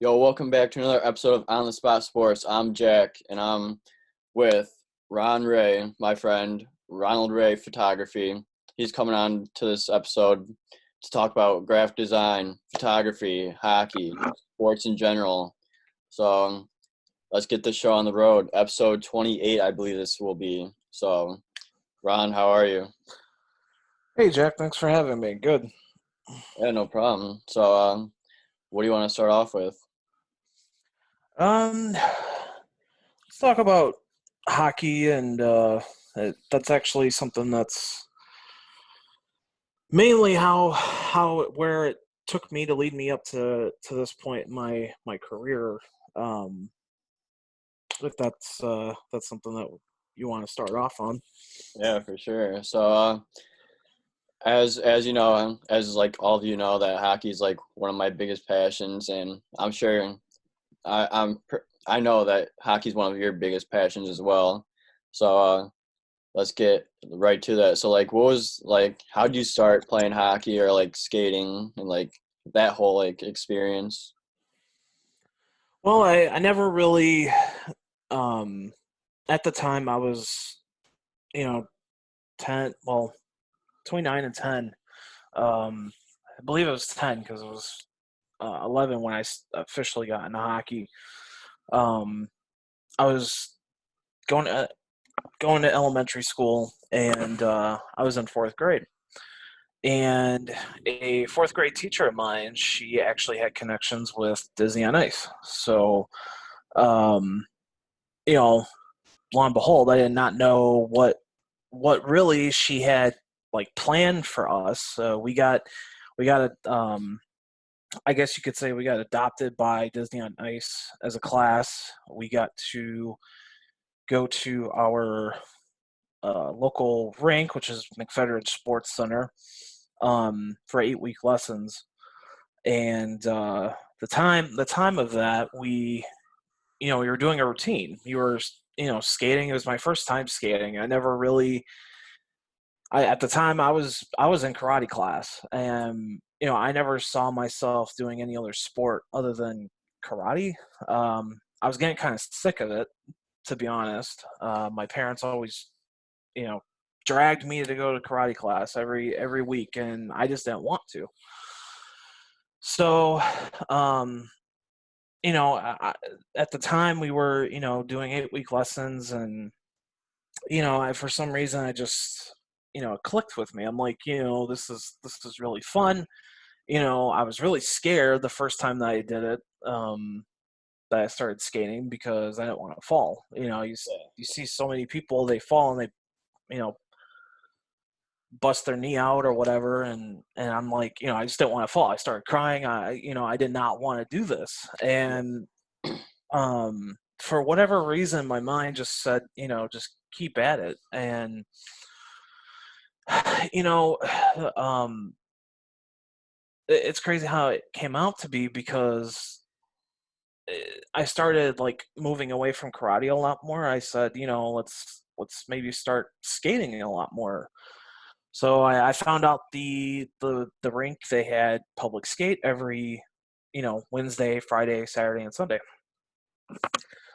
Yo, welcome back to another episode of On the Spot Sports. I'm Jack, and I'm with Ron Ray, my friend, Ronald Wray Photography. He's coming on to this episode to talk about graphic design, photography, hockey, sports in general. So let's get this show on the road. Episode 28, I believe this will be. So, Ron, how are you? Hey Jack, thanks for having me. Good. Yeah, no problem. So, what do you want to start off with? Let's talk about hockey, and that's actually something that's mainly how where it took me to lead me up to this point in my career. Um, if that's something that you want to start off on. Yeah, for sure. So, as you know, as like all of you know, that hockey is like one of my biggest passions, and I'm sure I know that hockey is one of your biggest passions as well. So let's get right to that. So like, what was like, how did you start playing hockey or like skating and like that whole like experience? Well, I never really um, at the time I was, you know 10, well, 29 and 10. I believe it was 10 because it was 11 when I officially got into hockey. Um, I was going to going to elementary school, and I was in fourth grade. And a fourth grade teacher of mine, she actually had connections with Disney on Ice. So, um, you know, lo and behold, I did not know what really she had like planned for us. We got a I guess you could say we got adopted by Disney on Ice as a class. We got to go to our local rink, which is McFederick Sports Center, for 8 week lessons. And the time of that, we were doing a routine. We were skating. It was my first time skating. I never really. At the time I was in karate class, and I never saw myself doing any other sport other than karate. I was getting kind of sick of it, to be honest. My parents always, you know, dragged me to go to karate class every week, and I just didn't want to. So, um, at the time we were, doing 8 week lessons, and for some reason I just, it clicked with me. I'm like, this is really fun. I was really scared the first time that I did it. That I started skating because I didn't want to fall. You see so many people, they fall and they you know bust their knee out or whatever, and I'm like, I just didn't want to fall. I started crying. I did not want to do this, and for whatever reason my mind just said, just keep at it. And you know um it's crazy how it came out to be, because I started like moving away from karate a lot more. I said, let's maybe start skating a lot more. So I found out the rink, they had public skate every, Wednesday, Friday, Saturday, and Sunday.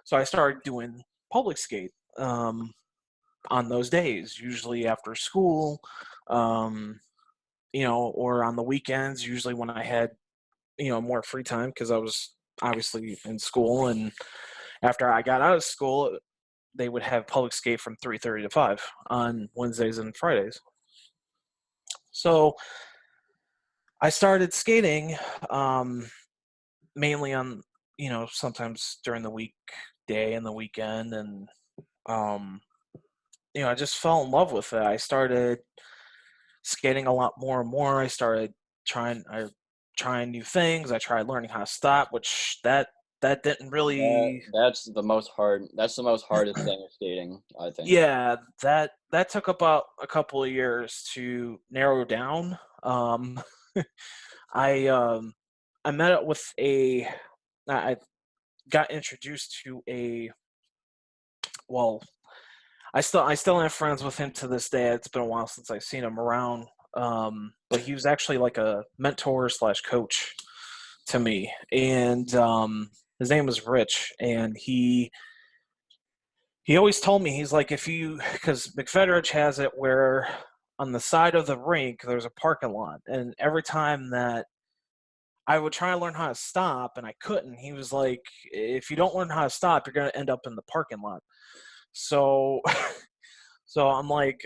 So I started doing public skate on those days, usually after school, um, or on the weekends, usually when I had, more free time, because I was obviously in school. And after I got out of school, they would have public skate from 3:30 to 5 on Wednesdays and Fridays. So I started skating, um, mainly on, sometimes during the weekday and the weekend. And, um, I just fell in love with it. I started skating a lot more and more. I trying new things. I tried learning how to stop, which that didn't really. That's the most hardest thing of skating, I think. Yeah, that took about a couple of years to narrow down. I um I met up with I got introduced to a, well, I still have friends with him to this day. It's been a while since I've seen him around. But he was actually like a mentor slash coach to me, and his name was Rich, and he always told me, he's like, if you, because McFederich has it where on the side of the rink there's a parking lot, and every time that I would try to learn how to stop and I couldn't, he was like, if you don't learn how to stop, you're going to end up in the parking lot. So so I'm like,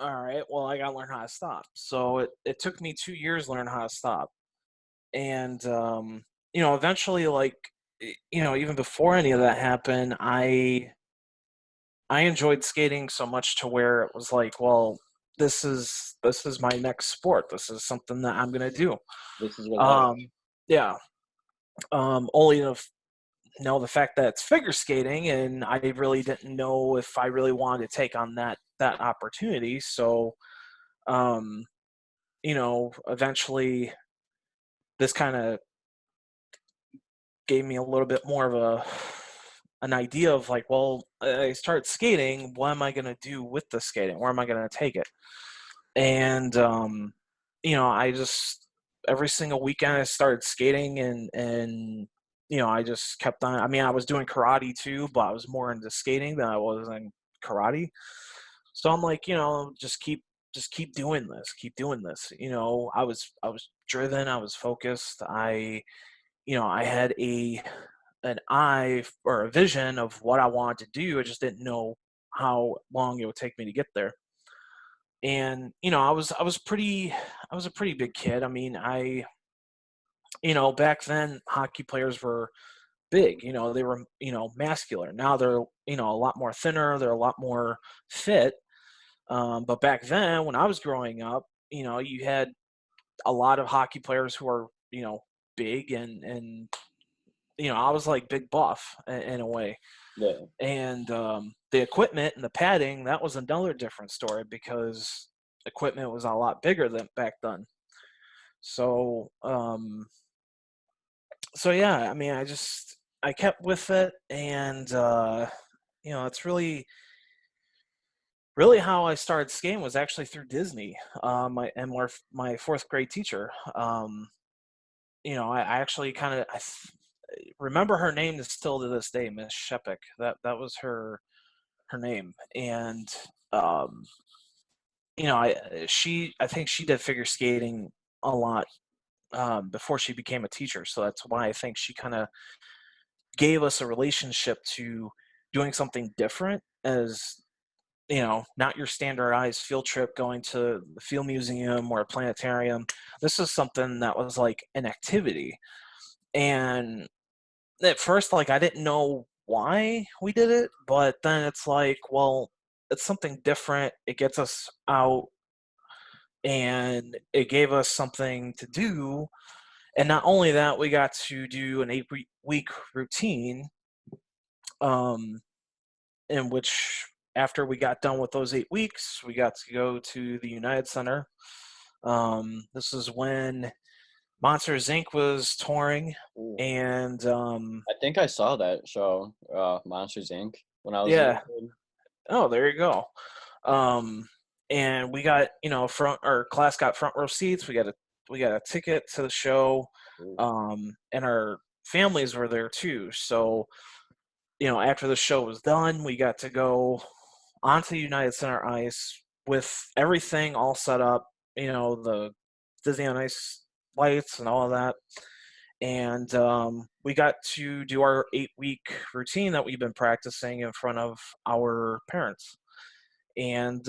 all right, well, I got to learn how to stop. So it took me 2 years to learn how to stop. And eventually, like, even before any of that happened, I enjoyed skating so much to where it was like, well, this is my next sport. This is something that I'm gonna do. This is what happened. Um, yeah. Only to know the fact that it's figure skating, and I really didn't know if I really wanted to take on that opportunity. So, um, eventually, this kind of gave me a little bit more of an idea of like, well, I started skating. What am I gonna do with the skating? Where am I gonna take it? And I just every single weekend I started skating, and I just kept on. I mean, I was doing karate too, but I was more into skating than I was in karate. So I'm like, just keep doing this, keep doing this. I was driven, I was focused. I had an eye or a vision of what I wanted to do. I just didn't know how long it would take me to get there. And I was a pretty big kid. I mean, back then hockey players were big. They were muscular. Now they're a lot more thinner. They're a lot more fit. But back then, when I was growing up, you had a lot of hockey players who are big, and I was like big buff in a way. Yeah. And the equipment and the padding, that was another different story because equipment was a lot bigger than back then. So yeah, I mean, I kept with it, and it's really how I started skating was actually through Disney. My fourth grade teacher. I actually kind of remember her name is still to this day, Miss Shepik. That was her name, and um, I think she did figure skating a lot before she became a teacher. So that's why I think she kind of gave us a relationship to doing something different, as not your standardized field trip going to the field museum or a planetarium. This is something that was like an activity. And at first, like, I didn't know why we did it, but then it's like, well, it's something different. It gets us out, and it gave us something to do. And not only that, we got to do an 8-week routine, um, in which after we got done with those 8 weeks, we got to go to the United Center. This is when Monsters Inc. was touring, Ooh. and I think I saw that show, Monsters Inc. when I was a yeah. little kid. Oh, there you go. Um, and we got front our class got front row seats. We got a ticket to the show, Ooh. and our families were there too. So after the show was done, we got to go onto the United Center ice with everything all set up. The Disney on Ice lights and all of that. And we got to do our 8-week routine that we've been practicing in front of our parents. And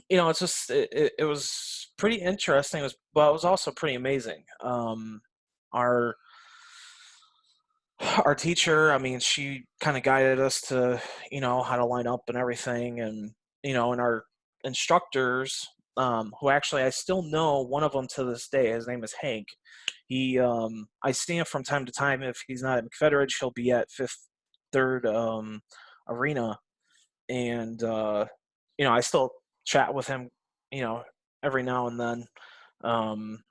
it's just it was pretty interesting. But it was also pretty amazing. Our our teacher, I mean, she kind of guided us to how to line up and everything, and our instructors, who actually I still know one of them to this day. His name is Hank. I see him from time to time. If he's not at McFederich, he'll be at Fifth Third Arena, and I still chat with him, you know, every now and then. Um,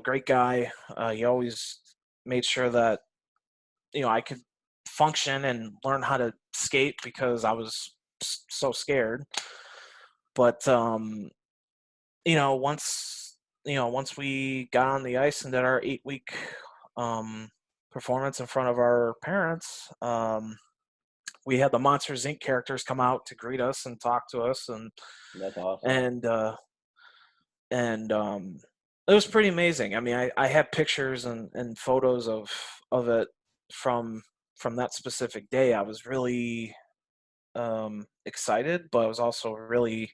Great guy. He always made sure that I could function and learn how to skate because I was so scared. But once once we got on the ice and did our 8-week performance in front of our parents, we had the Monsters Inc. characters come out to greet us and talk to us, That's awesome. and it was pretty amazing. I mean, I have pictures and photos of it from that specific day. I was really excited, but I was also really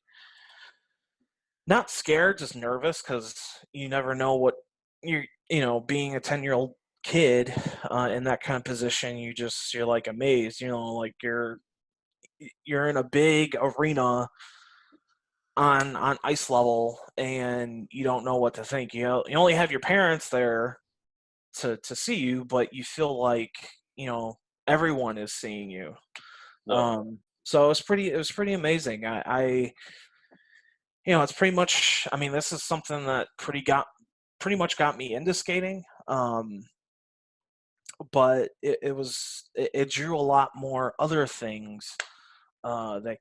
not scared, just nervous because you never know what being a 10-year-old kid in that kind of position, you're like amazed, like you're in a big arena on ice level and you don't know what to think. You only have your parents there to see you, but you feel like everyone is seeing you. Yeah. So it was pretty amazing. I it's pretty much, I mean, this is something that pretty much got me into skating. But it drew a lot more other things that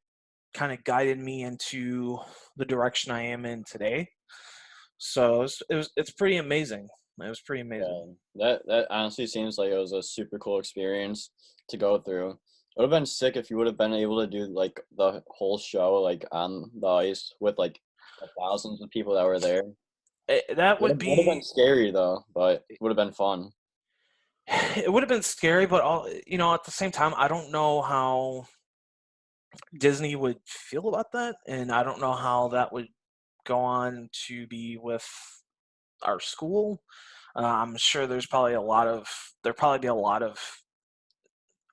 kind of guided me into the direction I am in today. So it's pretty amazing. It was pretty amazing. Yeah, that honestly seems like it was a super cool experience to go through. It would have been sick if you would have been able to do like the whole show like on the ice with like the thousands of people that were there. That would Would have been be scary though, but would have been fun. it would have been scary, but at the same time, I don't know how Disney would feel about that, and I don't know how that would go on to be with our school. I'm sure there'd probably be a lot of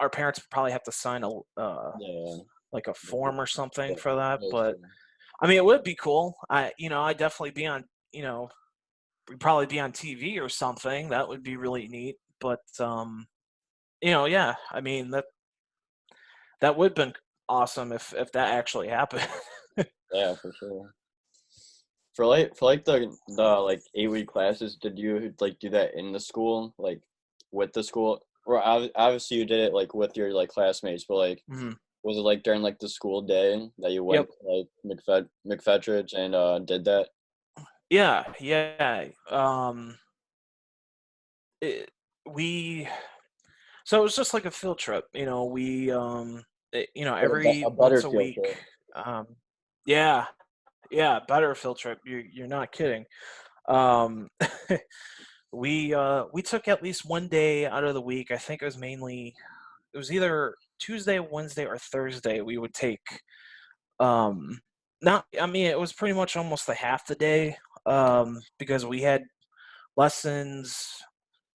our parents would probably have to sign Yeah, like a form or something for that. that's But true. I mean, it would be cool. I'd definitely be on. We'd probably be on TV or something. That would be really neat. But yeah. I mean that would have been awesome if that actually happened. Yeah, for sure. For like the like 8 week classes, did you like do that in the school, like with the school? Or obviously you did it like with your like classmates, but like Mhm. was it like during like the school day that you Yep. went to like McFettridge and did that? Yeah. Yeah. It, we So it was just like a field trip. Every A better once a field week. trip. Um, yeah, yeah, better field trip. You're not kidding. Um, we took at least one day out of the week. I think it was either Tuesday, Wednesday, or Thursday. We would take. Um, not, I mean, it was pretty much almost a half the day. Because we had lessons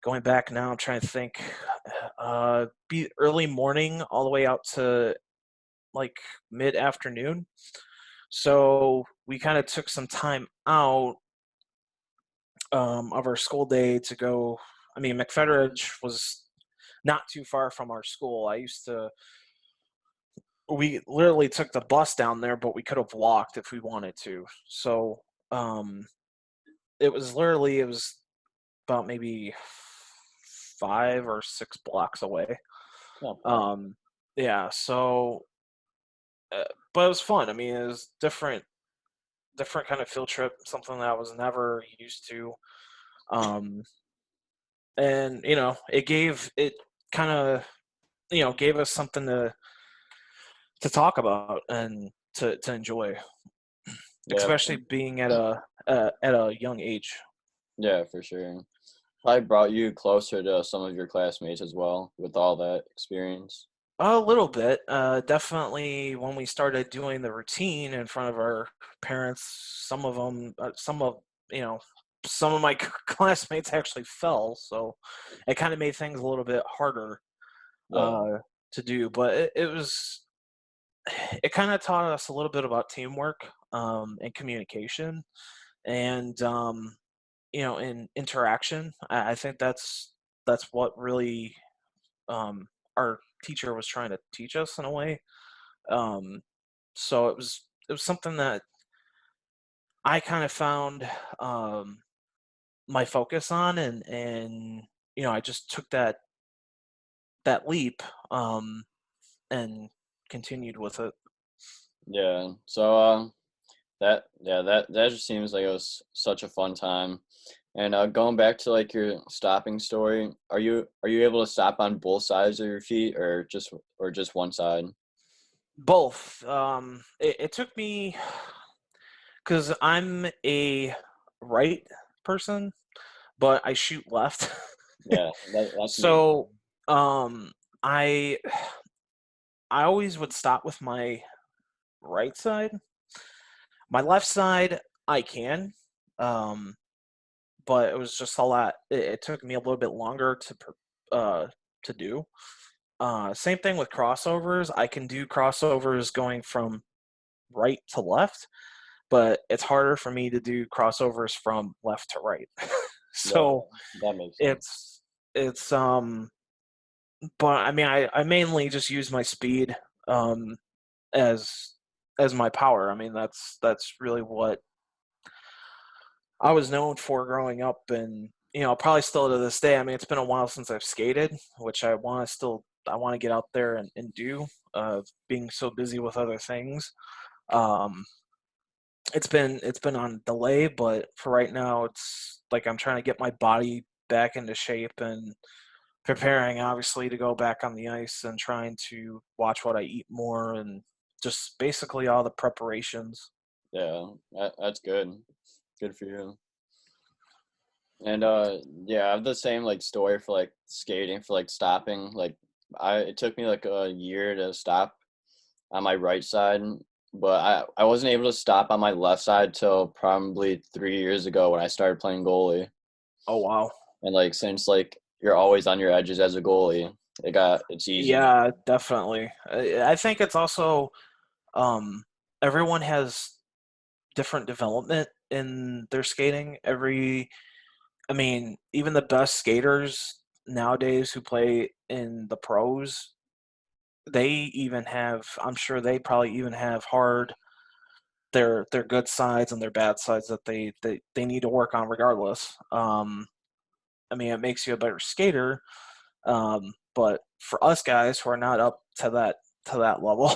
going back now. I'm trying to think. Be early morning all the way out to like mid afternoon. So we kind of took some time out of our school day to go. I mean, McFettridge was not too far from our school. We literally took the bus down there, but we could have walked if we wanted to. So um, it was about maybe 5 or 6 blocks away. Not bad. Um, yeah, so but it was fun. I mean, it was different kind of field trip, something that I was never used to. Um, and it kind of gave us something to talk about and to enjoy, Yeah, especially being at a young age. yeah, for sure. Probably brought you closer to some of your classmates as well with all that experience. A little bit, definitely. When we started doing the routine in front of our parents, you know, some of my classmates actually fell, so it kind of made things a little bit harder Yeah, uh, to do. But it kind of taught us a little bit about teamwork and communication, and in interaction. I think that's what really um, our teacher was trying to teach us in a way. Um, so it was something that I kind of found um, my focus on, and I just took that leap and continued with it. yeah. So that just seems like it was such a fun time. And going back to like your stopping story, are you able to stop on both sides of your feet or just one side? Both. It took me because I'm a right person, but I shoot left. Yeah, that's me. So um, I I always would stop with my right side. My left side, I can, um, but it was just a lot. It took me a little bit longer uh, to do. Same thing with crossovers. I can do crossovers going from right to left, but it's harder for me to do crossovers from left to right. Yeah, So that makes sense. it's it's but I mean I mainly just use my speed um as as my power. I mean that's really what I was known for growing up, and probably still to this day. I mean, it's been a while since I've skated, which I want to get out there and do. Being so busy with other things, um, it's been on delay, but for right now, it's like I'm trying to get my body back into shape and preparing, obviously, to go back on the ice and trying to watch what I eat more and just basically all the preparations. Yeah, that's good. Good for you. And yeah, I have the same like story for like skating for like stopping. Like it took me like a year to stop on my right side, but I wasn't able to stop on my left side till probably 3 years ago when I started playing goalie. Oh wow. And like since like you're always on your edges as a goalie, it's easy. Yeah, definitely. I think it's also um, everyone has different development in their skating. I mean, even the best skaters nowadays who play in the pros, they even have. I'm sure they probably even have their good sides and their bad sides that they need to work on regardless. I mean, it makes you a better skater. But for us guys who are not up to that level,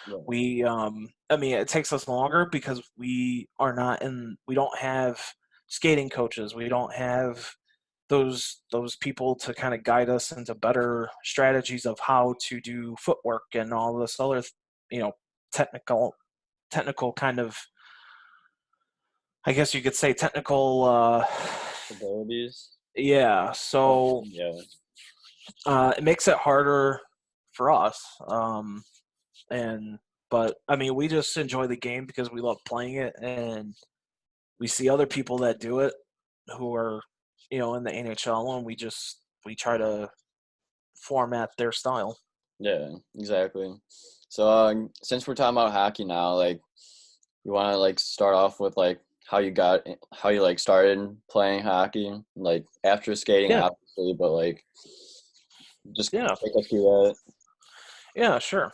Yeah, I mean, it takes us longer because we don't have skating coaches. We don't have those people to kind of guide us into better strategies of how to do footwork and all this other, you know, technical kind of, I guess you could say technical, abilities. yeah. Oh, So yeah, it makes it harder for us. And but I mean, we just enjoy the game because we love playing it, and we see other people that do it who are, in the NHL, and we try to format their style. yeah, exactly. So since we're talking about hockey now, like you want to like start off with like how you like started playing hockey, like after skating, Yeah, obviously, but like just yeah, take us through that. yeah, sure.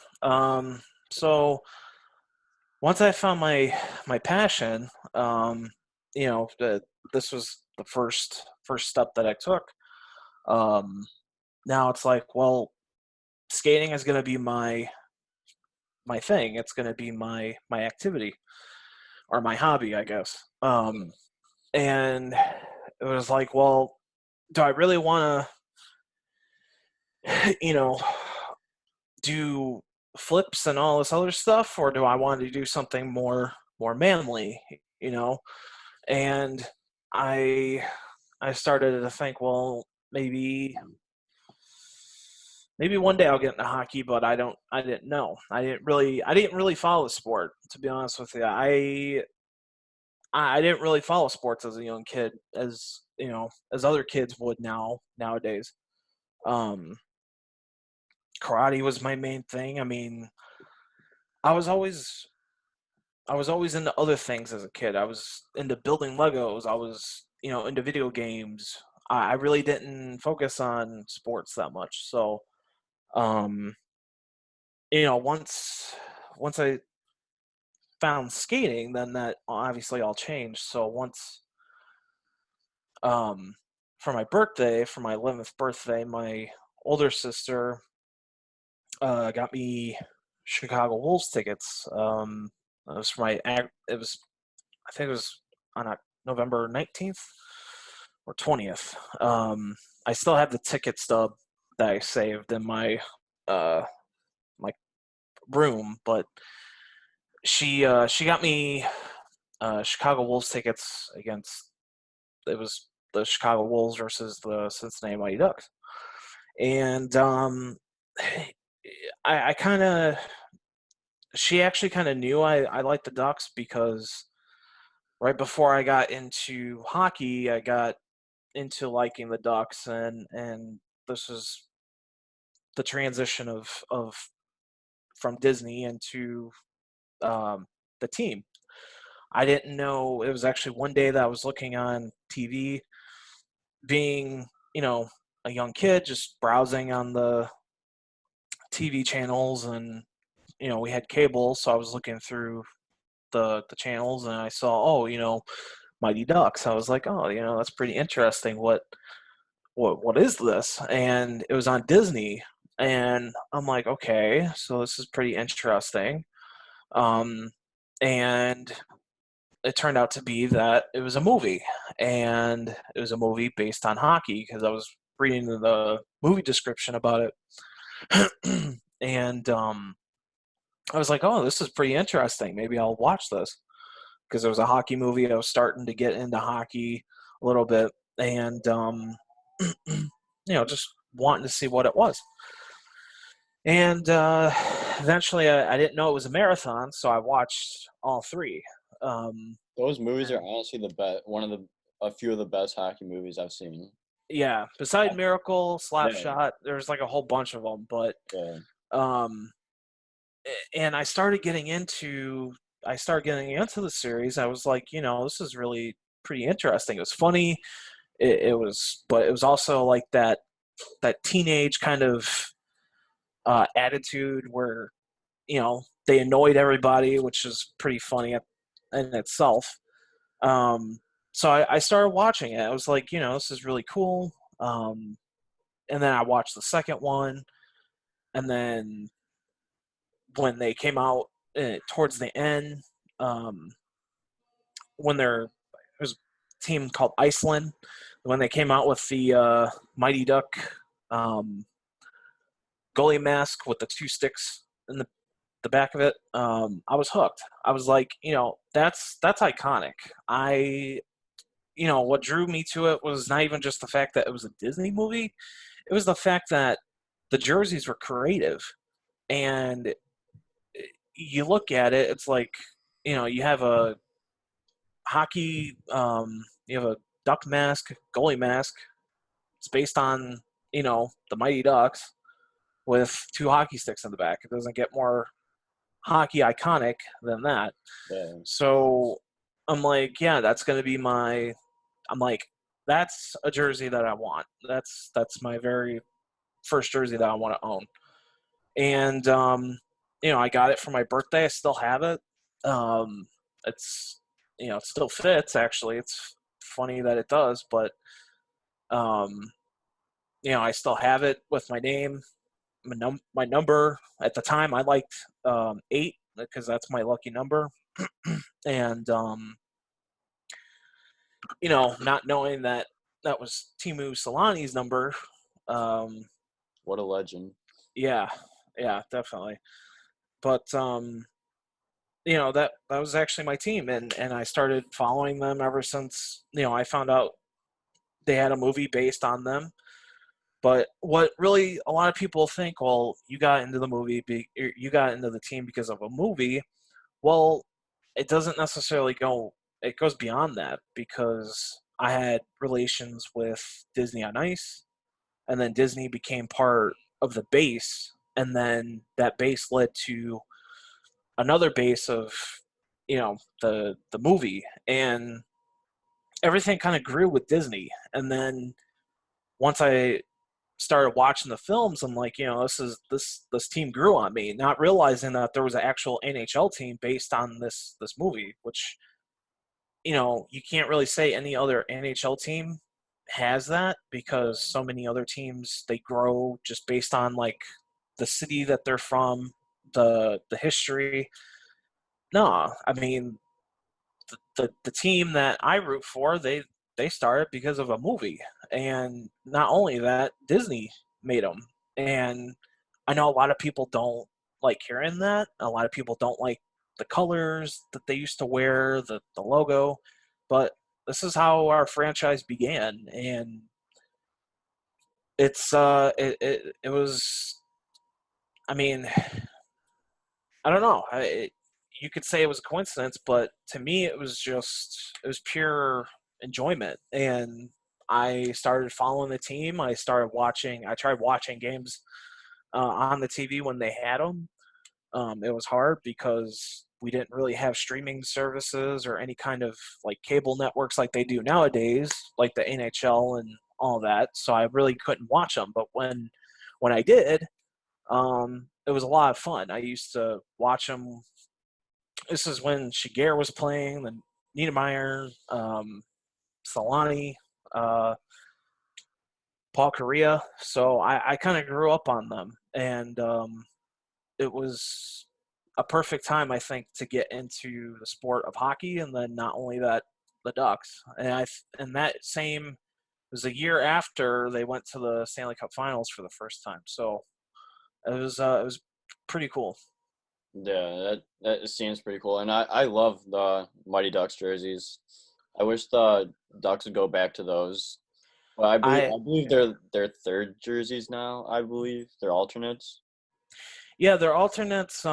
So once I found my passion, this was the first step that I took. Um, Now it's like, well, skating is going to be my thing. It's going to be my activity or my hobby, I guess. And it was like, well, do I really want to, do flips and all this other stuff, or do I want to do something more manly, you know? And I I started to think, well, maybe one day I'll get into hockey, but I didn't know. I didn't really follow the sport, to be honest with you. I didn't really follow sports as a young kid, as other kids would nowadays. Um, Karate was my main thing. I mean, I was always I was always into other things as a kid. I was into building Legos. I was, into video games. I really didn't focus on sports that much. So, um, once I found skating, then that obviously all changed. So um, for my 11th birthday, my older sister got me Chicago Wolves tickets. It was for my it was I think it was on November 19th or 20th. I still have the ticket stub that I saved in uh my room, but she got me Chicago Wolves tickets against it was the Chicago Wolves versus the Cincinnati Mighty Ducks, and I kind of she actually kind of knew I liked the Ducks because right before I got into hockey, I got into liking the Ducks, and this was the transition of from Disney into um, the team. I didn't know it was actually one day that I was looking on TV, being a young kid, just browsing on the TV channels, and we had cable, so I was looking through the channels, and I saw, oh, Mighty Ducks. I was like, oh, that's pretty interesting. What is this? And it was on Disney, and I'm like, okay, so this is pretty interesting. Um, and it turned out to be that it was a movie, and it was a movie based on hockey because I was reading the movie description about it, and I was like, oh, this is pretty interesting. Maybe I'll watch this because it was a hockey movie. I was starting to get into hockey a little bit, and just wanting to see what it was. And eventually, I didn't know it was a marathon, so I watched all three. Those movies are honestly the best. A few of the best hockey movies I've seen. Yeah, beside Miracle, Yeah, Slapshot, there's like a whole bunch of them, but yeah, um, and I started getting into the series. I was like, this is really pretty interesting. It was funny. But it was also like that teenage kind of attitude where they annoyed everybody, which is pretty funny in itself. So I started watching it. I was like, this is really cool. And then I watched the second one, and then when they came out towards the end, um, when there was a team called Iceland, when they came out with the Mighty Duck um, goalie mask with the two sticks in the back of it, I was hooked. I was like, that's iconic. What drew me to it was not even just the fact that it was a Disney movie. It was the fact that the jerseys were creative, and you look at it, it's like, you have a hockey, you have a duck mask, goalie mask. It's based on, the Mighty Ducks with two hockey sticks in the back. It doesn't get more hockey iconic than that. yeah. So I'm like, yeah, that's going to be I'm like, that's a jersey that I want. That's my very first jersey that I want to own. And I got it for my birthday. I still have it. Um, it's it still fits. Actually, it's funny that it does, but um, I still have it with my name, my number. At the time, I liked 8 because that's my lucky number, and not knowing that that was Timu Solani's number. Um, What a legend. yeah, yeah, definitely. But that was actually my team, and I started following them ever since I found out they had a movie based on them. But what really a lot of people think, well, you got into the you got into the team because of a movie. Well, it doesn't necessarily go. It goes beyond that because I had relations with Disney on Ice, and then Disney became part of the base, and then that base led to another base of the movie, and everything kind of grew with Disney. And then once I started watching the films, I'm like, this team grew on me, not realizing that there was an actual NHL team based on this movie, which you can't really say any other NHL team has that because so many other teams, they grow just based on like the city that they're from, the history. No, I mean the team that I root for, they started because of a movie, and not only that, Disney made them. And I know a lot of people don't like hearing that. A lot of people don't like the colors that they used to wear, the logo, but this is how our franchise began, and it was. I mean, I don't know. You could say it was a coincidence, but to me, it was pure enjoyment. And I started following the team. I started watching. I tried watching games on the TV when they had them. It was hard because we didn't really have streaming services or any kind of like cable networks like they do nowadays, like the NHL and all that. So I really couldn't watch them. But when I did, it was a lot of fun. I used to watch them. This is when Shigeru was playing, then Niedermeyer, Solani, uh, Paul Correa. So I kind of grew up on them, and it was a perfect time, I think, to get into the sport of hockey, and then not only that, the Ducks. And that same was a year after they went to the Stanley Cup Finals for the first time. So it was pretty cool. Yeah, that seems pretty cool, and I love the Mighty Ducks jerseys. I wish the Ducks would go back to those. Well, I I believe they're third jerseys now. I believe they're alternates. Yeah, they're alternates.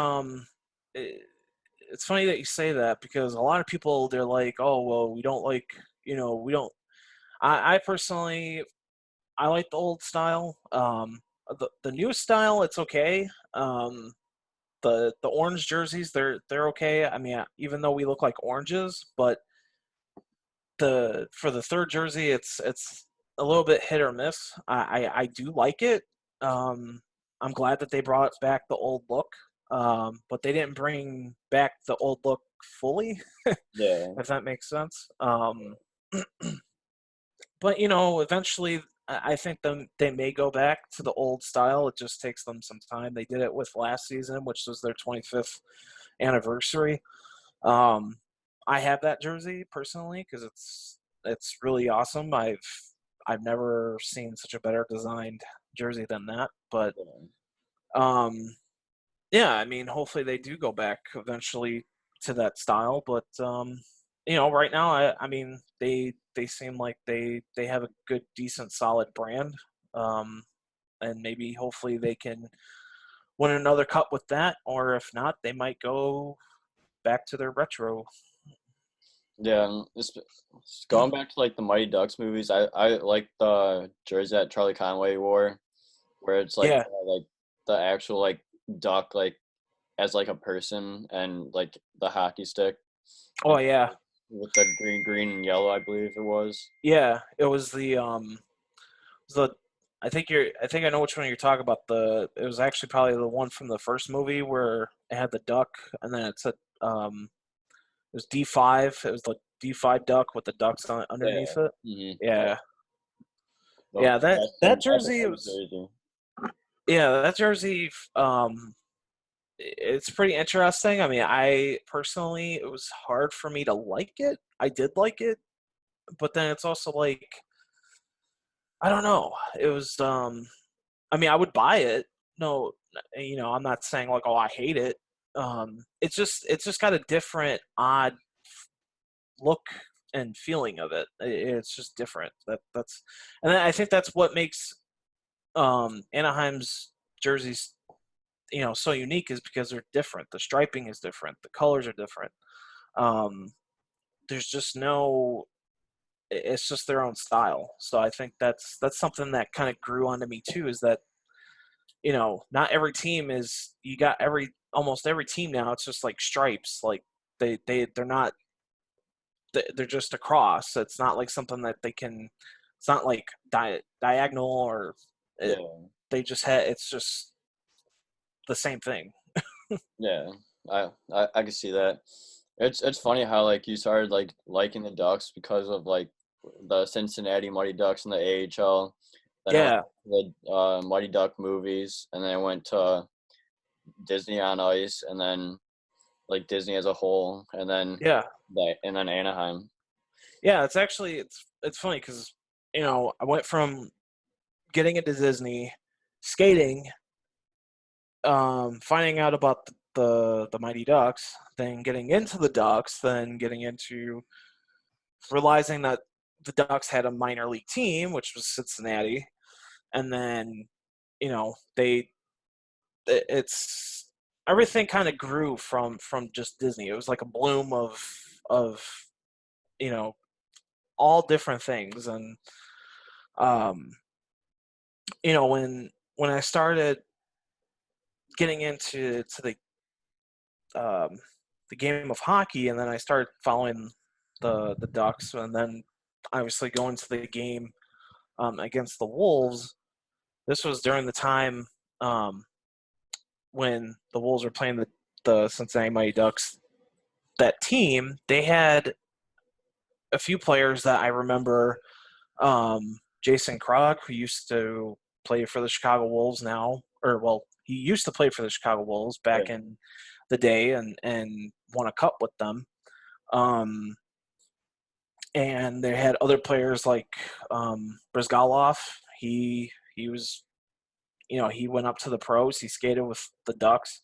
It's funny that you say that because a lot of people they're like, oh well, we don't like, we don't. I personally I like the old style. The new style it's okay. The orange jerseys they're okay. I mean, even though we look like oranges, but the for the third jersey it's a little bit hit or miss. I do like it. Um, I'm glad that they brought back the old look, but they didn't bring back the old look fully, Yeah, if that makes sense. But eventually, I think they may go back to the old style. It just takes them some time. They did it with last season, which was their 25th anniversary. Um, I have that jersey personally because it's really awesome. I've never seen such a better designed jersey than that. But yeah, um, yeah, I mean, hopefully they do go back eventually to that style. But right now, I mean, they seem like they have a good, decent, solid brand. Um, and maybe hopefully they can win another cup with that, or if not, they might go back to their retro. yeah. Going back to like the Mighty Ducks movies. I like the jersey that Charlie Conway wore, where it's Yeah. like the actual like duck like as like a person and like the hockey stick Oh and yeah. with the green and yellow, I believe it was. Yeah. It was the I think I know which one you're talking about. It was actually probably the one from the first movie where it had the duck and then it said it was D5. It was the D5 duck with the ducks Yeah. underneath it. Mm-hmm. Yeah. Well, Yeah, that that's a jersey funny was jersey. yeah, that jersey it's pretty interesting. I mean, I personally it was hard for me to like it. I did like it, but then it's also like I don't know. It was I mean, I would buy it. No, I'm not saying like, oh, I hate it. It's just got a different, odd look and feeling of it. It's just different. And I think that's what makes Anaheim's jerseys, so unique is because they're different. The striping is different. The colors are different. Um, there's just no. It's just their own style. So I think that's something that kind of grew onto me too. Is that not every team is you got almost every team now it's just like stripes like they're not they're just across it's not like something that they can it's not like diagonal or it, Yeah, it's just the same thing. yeah. I can see that. It's funny how like you started like liking the Ducks because of like the Cincinnati Mighty Ducks in the AHL. Then I went Yeah. to the Mighty Duck movies, and then I went to Disney on Ice, and then like Disney as a whole, and then Yeah. Anaheim. Yeah, it's actually it's funny because I went from getting into Disney, skating, finding out about the Mighty Ducks, then getting into the Ducks, then getting into realizing that the Ducks had a minor league team, which was Cincinnati, and then they it's everything kind of grew from just Disney. It was like a bloom of you know all different things, and um when I started getting into um, the game of hockey, and then I started following the Ducks, and then obviously going to the game against the Wolves. This was during the time um, when the Wolves were playing the Cincinnati Mighty Ducks. That team, they had a few players that I remember. Jason Krog, who used to play for the Chicago Wolves now, or well, he used to play for the Chicago Wolves back Yeah. in the day and won a cup with them. Um, and they had other players like Brizgalov. He was he went up to the pros. He skated with the Ducks.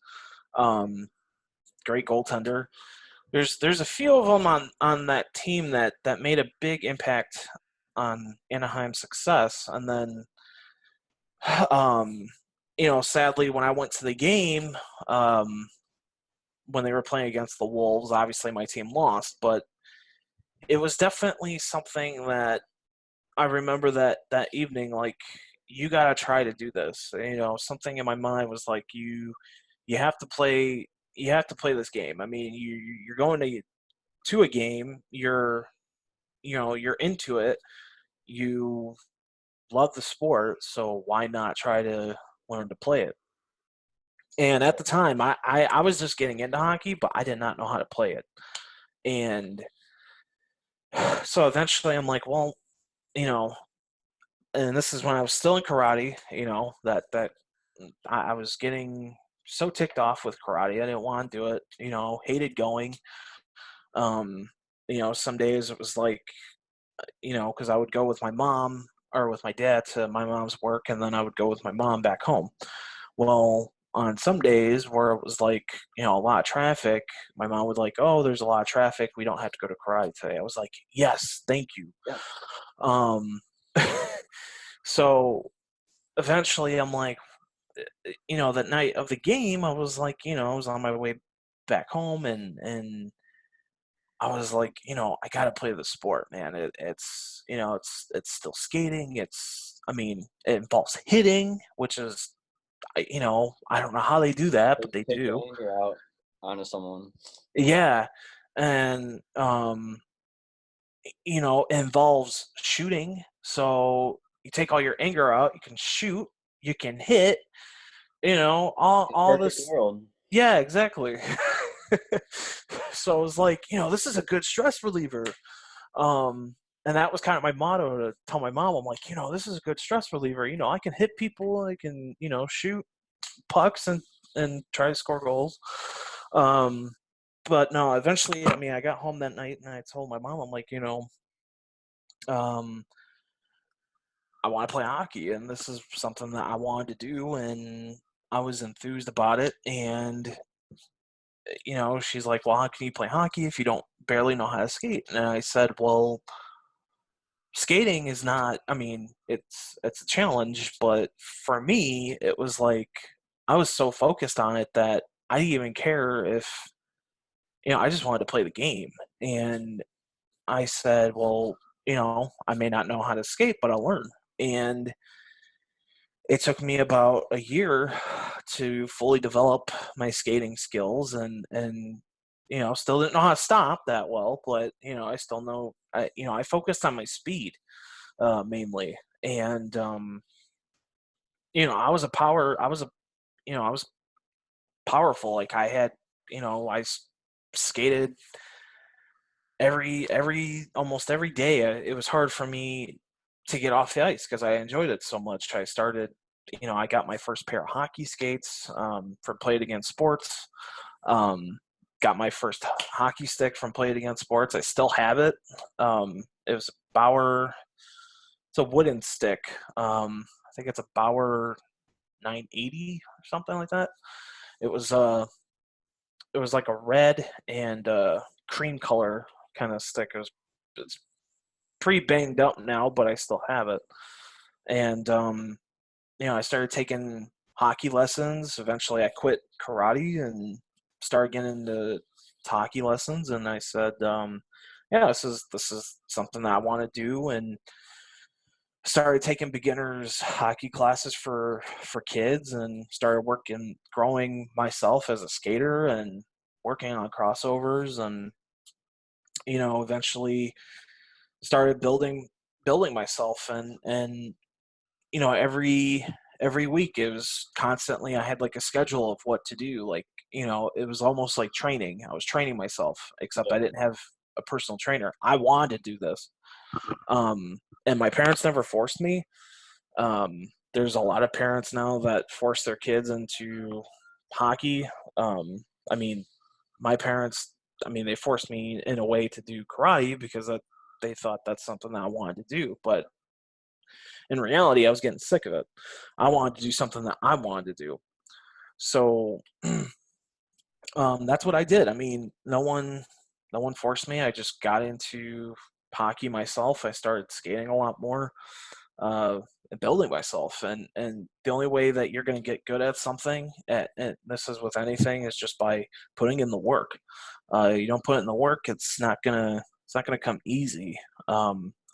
Um, Great goaltender. There's a few of them on that team that made a big impact on Anaheim's success. And then, um, sadly, when I went to the game, when they were playing against the Wolves, obviously my team lost, but it was definitely something that I remember that evening. Like, you got to try to do this. Something in my mind was like, you have to play. You have to play this game. I mean, you're going to a game. You're into it. You love the sport, so why not try to learn to play it? And at the time, I was just getting into hockey, but I did not know how to play it. And so eventually I'm like, well, you know, and this is when I was still in karate, that I was getting so ticked off with karate. I didn't want to do it, hated going. Um, some days it was like, because I would go with my mom or with my dad to my mom's work, and then I would go with my mom back home. Well, on some days where it was like, a lot of traffic, my mom would like, oh, there's a lot of traffic. We don't have to go to karate today. I was like, yes, thank you. Yeah. Um, so eventually I'm like, that night of the game, I was like, I was on my way back home and I was like, I got to play the sport, man. It's still skating. I mean, it involves hitting, which is, I don't know how they do that, but Just they take the do. anger out onto someone. Yeah. And, it involves shooting. So you take all your anger out, you can shoot, you can hit, The all perfect this. world. Yeah, exactly. So I was like, this is a good stress reliever. Um, and that was kind of my motto to tell my mom. I'm like, this is a good stress reliever. I can hit people. I can, shoot pucks and try to score goals. Um, but no, eventually, I mean, I got home that night and I told my mom, I'm like, um, I want to play hockey and this is something that I wanted to do. And I was enthused about it. And, she's like, well, how can you play hockey if you don't barely know how to skate? And I said, well, skating is not, I mean, it's a challenge, but for me it was like I was so focused on it that I didn't even care if I just wanted to play the game. And I said, well, I may not know how to skate, but I'll learn. And it took me about a year to fully develop my skating skills and still didn't know how to stop that well, but I still know I focused on my speed mainly. And I was powerful. Like I had, skated every almost every day. It was hard for me to get off the ice because I enjoyed it so much. I started, I got my first pair of hockey skates for Play It Again Sports. Um, got my first hockey stick from Play It Again Sports. I still have it. It was Bauer. It's a wooden stick. I think it's a Bauer 980 or something like that. It was like a red and cream color kind of stick. It's pretty banged up now, but I still have it. And I started taking hockey lessons. Eventually, I quit karate and started getting into hockey lessons. And I said, yeah, this is something that I want to do. And started taking beginners hockey classes for kids, and started growing myself as a skater and working on crossovers, and eventually started building myself, and every week it was constantly, I had like a schedule of what to do. Like, it was almost like training. I was training myself, except I didn't have a personal trainer. I wanted to do this. And my parents never forced me. There's a lot of parents now that force their kids into hockey. I mean, my parents, they forced me in a way to do karate because they thought that's something that I wanted to do. But in reality, I was getting sick of it. I wanted to do something that I wanted to do. So that's what I did. I mean, no one forced me. I just got into hockey myself. I started skating a lot more, and building myself. And the only way that you're going to get good at something, and this is with anything, is just by putting in the work. You don't put in the work, it's not gonna come easy.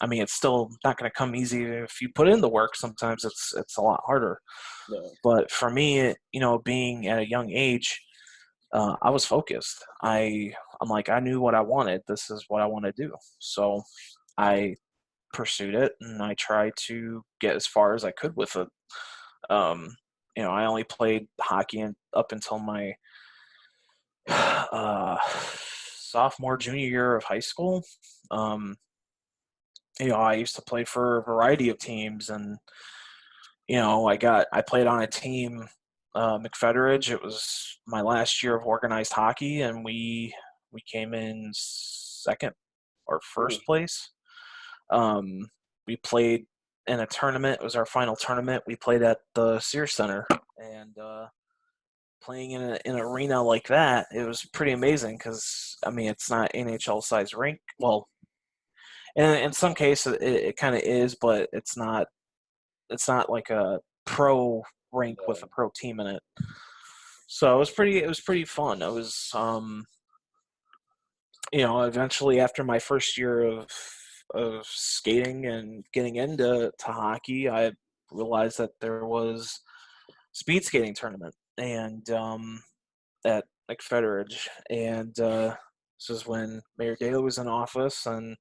It's still not going to come easy if you put in the work. Sometimes it's a lot harder. Yeah. But for me, being at a young age, I was focused. I'm like, I knew what I wanted. This is what I want to do. So I pursued it, and I tried to get as far as I could with it. I only played hockey up until my sophomore, junior year of high school. I used to play for a variety of teams, and I played on a team, McFederidge. It was my last year of organized hockey, and we came in second or first place. We played in a tournament. It was our final tournament. We played at the Sears Center, and playing in an arena like that, it was pretty amazing because it's not NHL size rink. Well, in some cases it kind of is, but it's not. It's not like a pro rink with a pro team in it. So it was pretty fun. It was eventually, after my first year of skating and getting into hockey, I realized that there was speed skating tournament, and at McFederidge, and this is when Mayor Daley was in office, and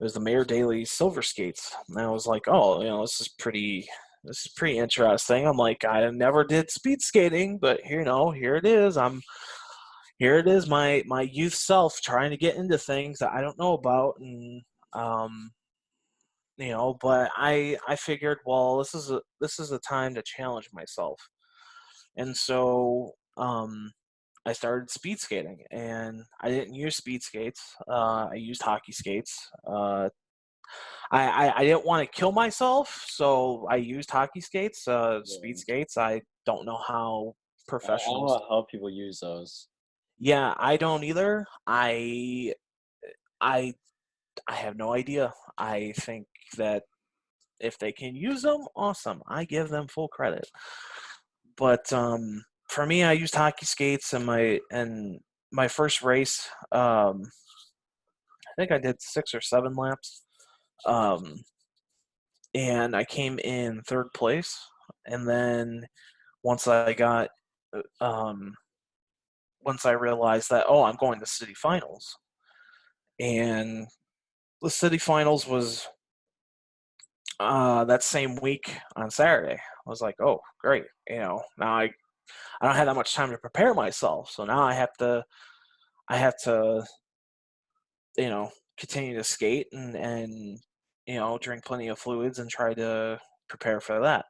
it was the Mayor Daley Silver Skates, and I was like, oh, this is pretty interesting. I'm like, I never did speed skating, but here it is. Here it is, my youth self trying to get into things that I don't know about, and but I figured, well, this is a time to challenge myself, and so I started speed skating, and I didn't use speed skates. I used hockey skates. I didn't want to kill myself, so I used hockey skates. Speed skates, I don't know how I don't professionals. know how people use those. Yeah, I don't either. I I have no idea. I think that if they can use them, awesome. I give them full credit. But for me, I used hockey skates in my first race. I think I did 6 or 7 laps, and I came in third place. And then once I got, um, once I realized that, oh, I'm going to city finals, and the city finals was that same week on Saturday. I was like, oh, great. Now I don't have that much time to prepare myself. So now I have to, continue to skate and drink plenty of fluids and try to prepare for that.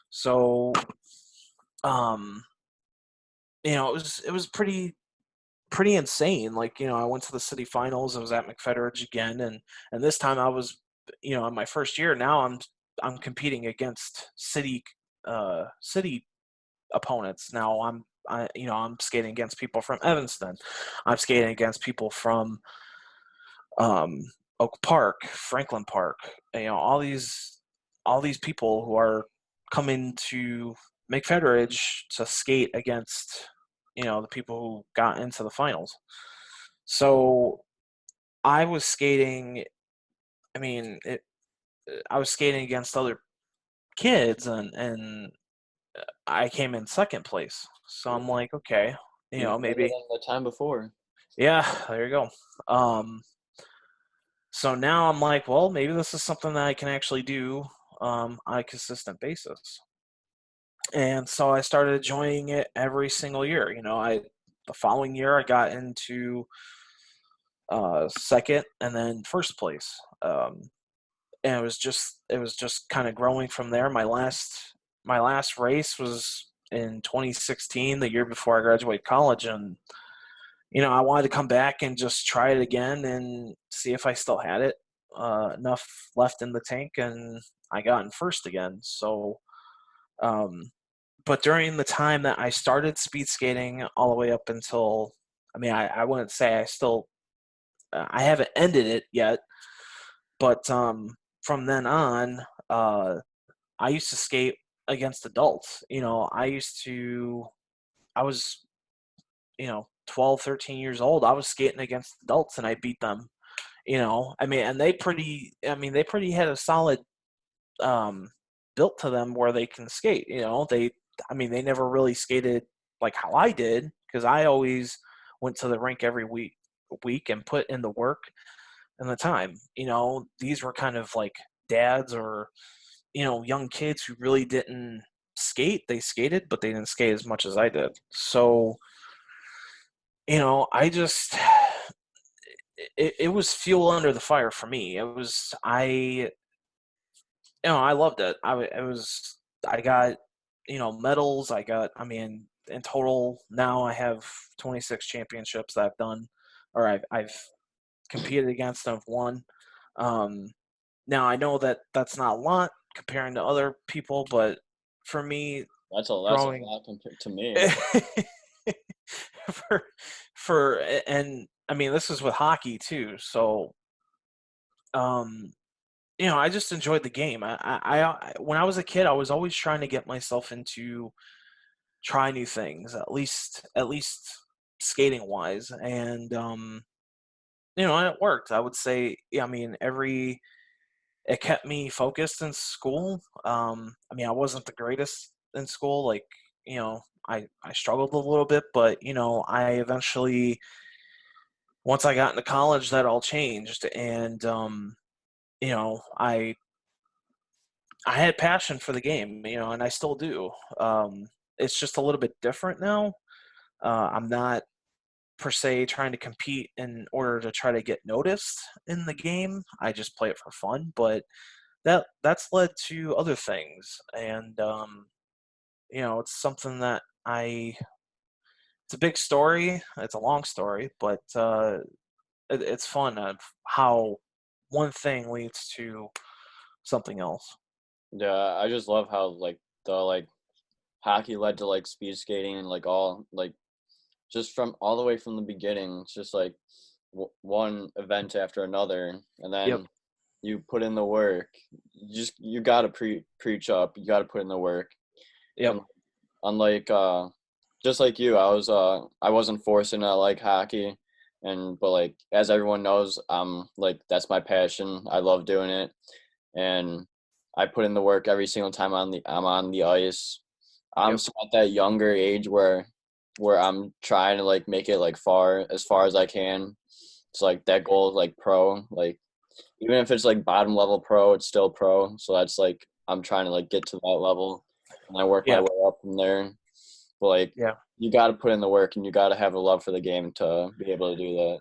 So, it was pretty insane. Like, I went to the city finals. I was at McFetteridge again, and this time I was, in my first year. Now I'm competing against city opponents. Now I'm skating against people from Evanston. I'm skating against people from um, Oak Park, Franklin Park. All these people who are coming to McFetteridge to skate against the people who got into the finals. So I was skating. I mean, I was skating against other kids, and I came in second place. So I'm like, okay, Even better maybe, than the time before. yeah, there you go. So now I'm like, well, maybe this is something that I can actually do on a consistent basis. And so I started joining it every single year. The following year I got into second and then first place. And it was just kind of growing from there. My last race was in 2016, the year before I graduated college, and I wanted to come back and just try it again and see if I still had it enough left in the tank, and I got in first again. So, but during the time that I started speed skating, all the way up until, I wouldn't say I haven't ended it yet, but from then on, I used to skate against adults. I was, 12, 13 years old. I was skating against adults and I beat them. And they pretty had a solid um, built to them where they can skate. They never really skated like how I did, because I always went to the rink every week and put in the work and the time. These were kind of like dads or young kids who really didn't skate. They skated, but they didn't skate as much as I did. So I just it was fuel under the fire for me. I loved it. I got medals. In total now I have 26 championships that I've done, or I've competed against and I've won. Um, Now I know that that's not a lot comparing to other people, but for me, That's a growing lot compared to me. for for and this is with hockey too. So um I just enjoyed the game. When I was a kid, I was always trying to get myself into try new things, at least skating wise, and and it worked. I would say, yeah, it kept me focused in school. I wasn't the greatest in school. Like, I struggled a little bit, but I eventually, once I got into college, that all changed, and I had passion for the game, and I still do. It's just a little bit different now. I'm not per se trying to compete in order to try to get noticed in the game. I just play it for fun, but that's led to other things, and it's something that I. It's a big story. It's a long story, but it's fun of how one thing leads to something else. Yeah, I just love how like the like hockey led to like speed skating and like all like just from all the way from the beginning. It's just like one event after another, and Yep. then you put in the work. You gotta preach up. You gotta put in the work. Yep. And unlike just like you, I wasn't forcing to like hockey, but like as everyone knows, like that's my passion. I love doing it, and I put in the work every single time I'm on the ice. I'm Yep. still at that younger age where I'm trying to like make it like far as I can. It's like that goal is like pro. Like even if it's like bottom level pro, it's still pro. So that's like I'm trying to like get to that level, and I work my Yeah. way up from there. But like Yeah. you got to put in the work, and you got to have a love for the game to be able to do that.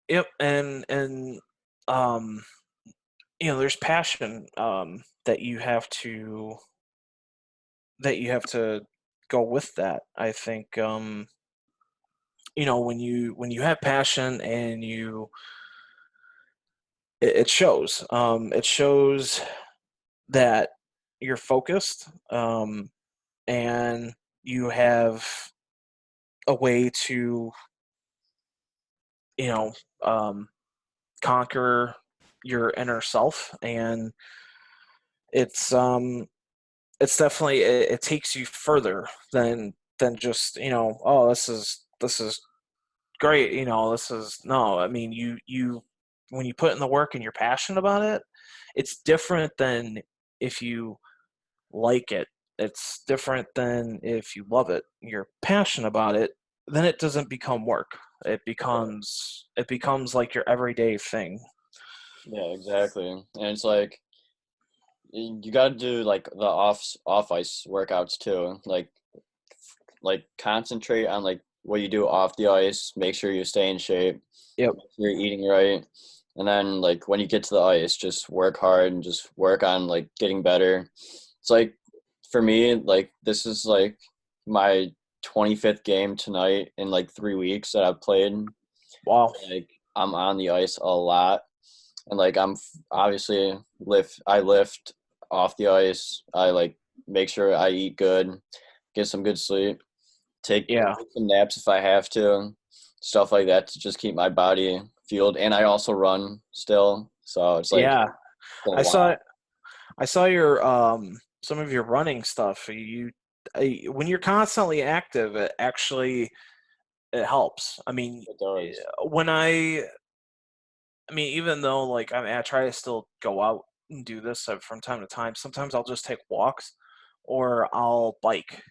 Yep. And um, there's passion that you have to go with that. I think when you have passion and it shows. It shows that you're focused, and you have a way to, you know, um, conquer your inner self, and it's um, it's definitely it takes you further than just, oh, this is great, this is no. I mean, you when you put in the work and you're passionate about it, it's different than if you like it. It's different than if you love it. You're passionate about it, then it doesn't become work. It becomes like your everyday thing. Yeah, exactly. And it's like you got to do like the off ice workouts too. Like concentrate on like what you do off the ice. Make sure you stay in shape. Yep. Make sure you're eating right. And then like when you get to the ice, just work hard and just work on like getting better. It's like for me, like this is like my 25th game tonight in like 3 weeks that I've played. Wow. Like I'm on the ice a lot, and like obviously I lift off the ice. I like make sure I eat good, get some good sleep, take Yeah. some naps if I have to, stuff like that to just keep my body fueled. And I also run still, so it's like Yeah. a I saw lot. I saw your some of your running stuff. When you're constantly active, it helps. I mean, It does. when I mean, even though like I try to still go out and do this from time to time. Sometimes I'll just take walks, or I'll bike.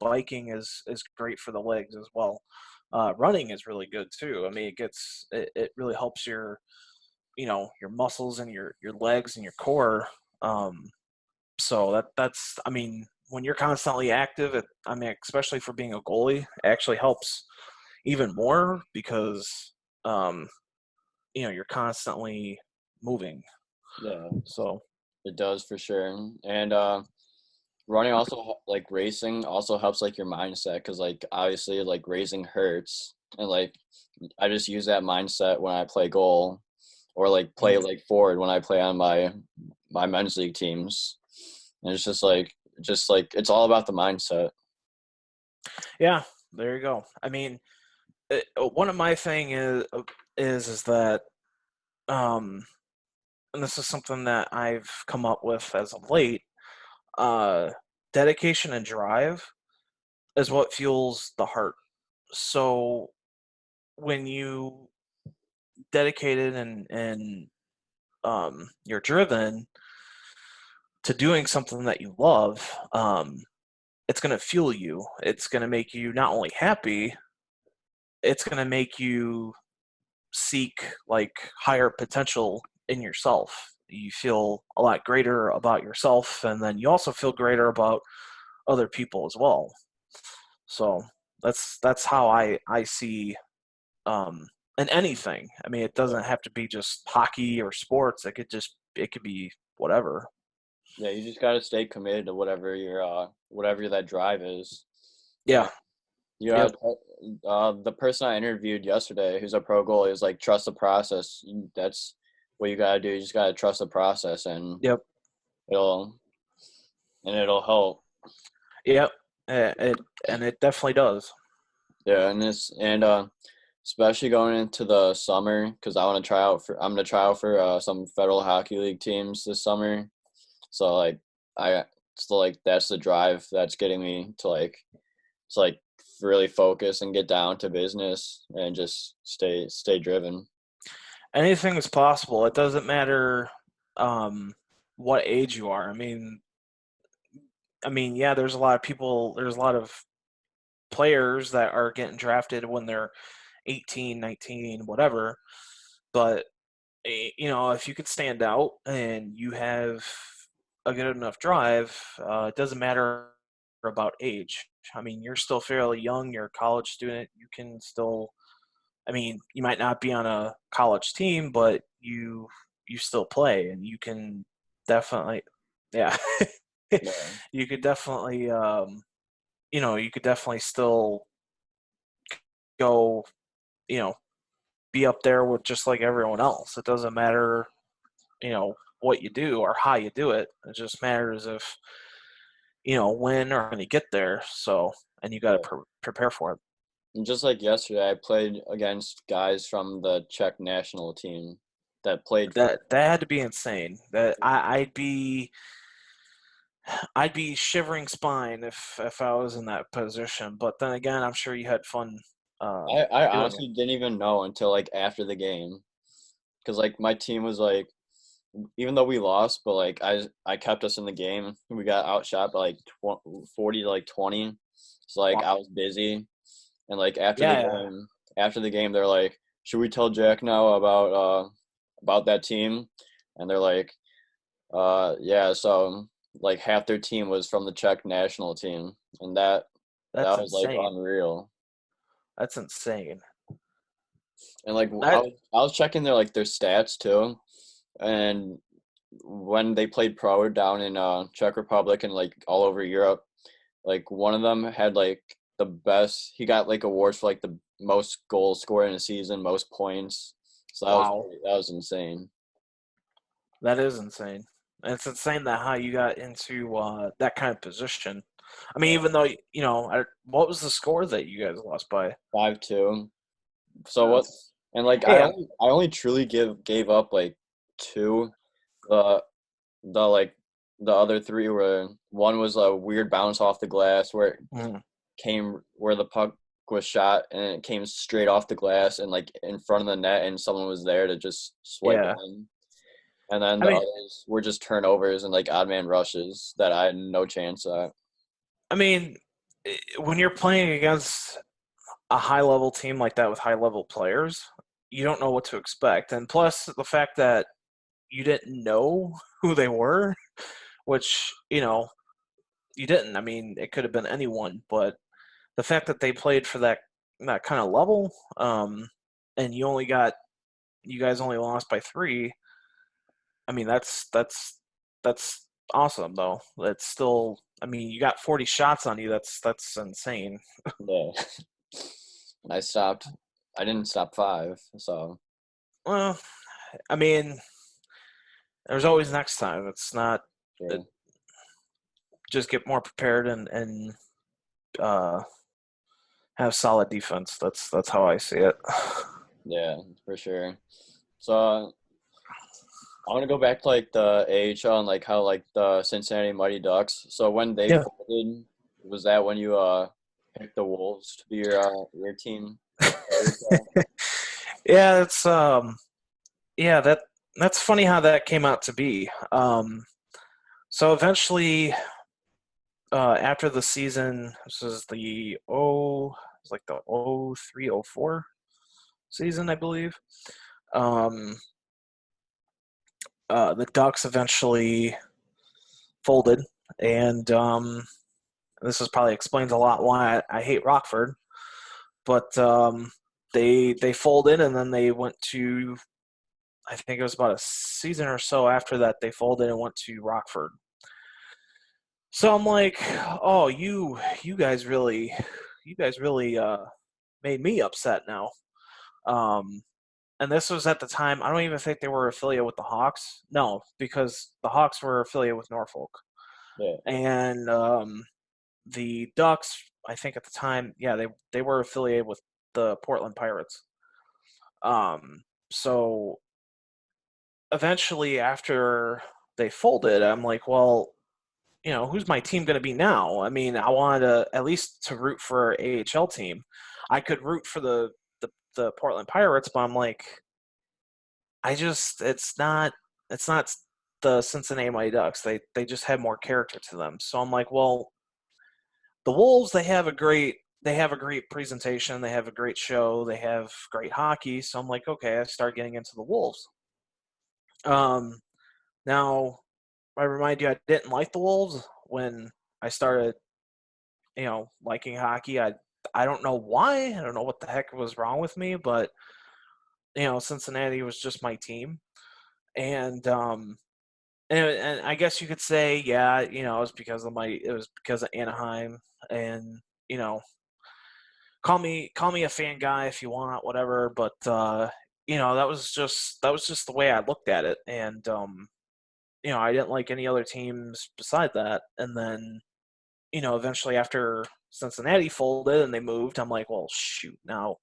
Biking is great for the legs as well. Running is really good too. I mean, it really helps your muscles and your legs and your core. Um, so that's I mean, when you're constantly active, I mean, especially for being a goalie, it actually helps even more because um, you're constantly moving. Yeah, So it does for sure. And running also like racing also helps like your mindset because like obviously like racing hurts, and like I just use that mindset when I play goal or like play mhm. like forward when I play on my men's league teams. And it's just like it's all about the mindset. Yeah, there you go. I mean, one of my thing is that um, and this is something that I've come up with as of late. Uh, Dedication and drive is what fuels the heart. So when you dedicated and you're driven to doing something that you love, it's going to fuel you. It's going to make you not only happy, it's going to make you seek like higher potential in yourself. You feel a lot greater about yourself, and then you also feel greater about other people as well. So that's how I see um, in anything. I mean, it doesn't have to be just hockey or sports. It could be whatever. Yeah, you just gotta stay committed to whatever that drive is. Yeah. And you Yep. got the person I interviewed yesterday, who's a pro goalie, is like trust the process. That's what you gotta do. You just gotta trust the process, and Yep. it'll it'll help. Yep. It definitely does. Yeah, and especially going into the summer because I'm gonna try out for some federal hockey league teams this summer. So like I still like that's the drive that's getting me to like really focus and get down to business and just stay driven. Anything is possible. It doesn't matter what age you are. Yeah, there's a lot of players that are getting drafted when they're 18, 19, whatever. But if you could stand out and you have a good enough drive, it doesn't matter about age. I mean, you're still fairly young. You're a college student. You can still. I mean, you might not be on a college team, but you still play, and you can definitely, yeah, Yeah. you could definitely, you could definitely still go, you know, be up there with just like everyone else. It doesn't matter, what you do or how you do it. It just matters if, when or when you get there. So, and you got to Yeah. prepare for it. And just like yesterday, I played against guys from the Czech national team that played for. That had to be insane. I'd be shivering spine if I was in that position. But then again, I'm sure you had fun I doing it. honestly didn't even know until like after the game, because like my team was like, even though we lost, but like I kept us in the game. We got outshot by like 40 to like 20. So like Wow. I was busy, and like Yeah, yeah. after the game, they're like, should we tell Jack now about that team? And they're like, yeah. So like half their team was from the Czech national team, and that That's was like insane. unreal. That's insane. And like That I was checking their stats too, and when they played pro down in Czech Republic and like all over Europe, like one of them had like the best. He got like awards for like the most goals scored in a season, most points. So wow. that was insane. That is insane. And it's insane that how you got into that kind of position. I mean, Yeah, even though what was the score that you guys lost by? 5-2. So what? That's And like yeah, I only truly gave up like two. The like the other three were, one was a weird bounce off the glass where it mm, came where the puck was shot and it came straight off the glass and like in front of the net and someone was there to just swipe it yeah. in. And then I the mean, others were just turnovers and like odd man rushes that I had no chance at. I mean, when you're playing against a high level team like that with high level players, you don't know what to expect. And plus the fact that you didn't know who they were, which, you didn't. I mean, it could have been anyone, but the fact that they played for that kind of level, and you guys only lost by 3. I mean, that's awesome though. That's still. I mean, you got 40 shots on you. That's insane. Yeah. And I didn't stop five, so Well, I mean, there's always next time. It's not. It, true. just get more prepared and uh, have solid defense. That's how I see it. Yeah, for sure. So I want to go back to like the AHL and like how like the Cincinnati Mighty Ducks. So when they Yeah. folded, was that when you picked the Wolves to be your team? AHL? Yeah, yeah, that's funny how that came out to be. So eventually, after the season, this was it's like the 03-04 season, I believe. Um, the Ducks eventually folded, and this is probably explains a lot why I hate Rockford. But they folded, and then they went to, I think it was about a season or so after that they folded and went to Rockford. So I'm like, oh, you guys really made me upset now. Um, and this was at the time. I don't even think they were affiliated with the Hawks. No, because the Hawks were affiliated with Norfolk, Yeah, and the Ducks. I think at the time, yeah, they were affiliated with the Portland Pirates. So eventually, after they folded, I'm like, well, who's my team going to be now? I mean, I wanted to at least to root for AHL team. I could root for the Portland Pirates, but I'm like, it's not the Cincinnati Mighty Ducks. They just have more character to them. So I'm like, well, the Wolves they have a great presentation, they have a great show, they have great hockey. So I'm like, okay, I start getting into the Wolves. Um, Now I remind you, I didn't like the Wolves when I started, liking hockey. I don't know why. I don't know what the heck was wrong with me, but Cincinnati was just my team, and and I guess you could say, yeah, it was because of Anaheim, and you know, call me a fan guy if you want, whatever. But that was just the way I looked at it, and I didn't like any other teams beside that. And then eventually after Cincinnati folded and they moved, I'm like, well, shoot, now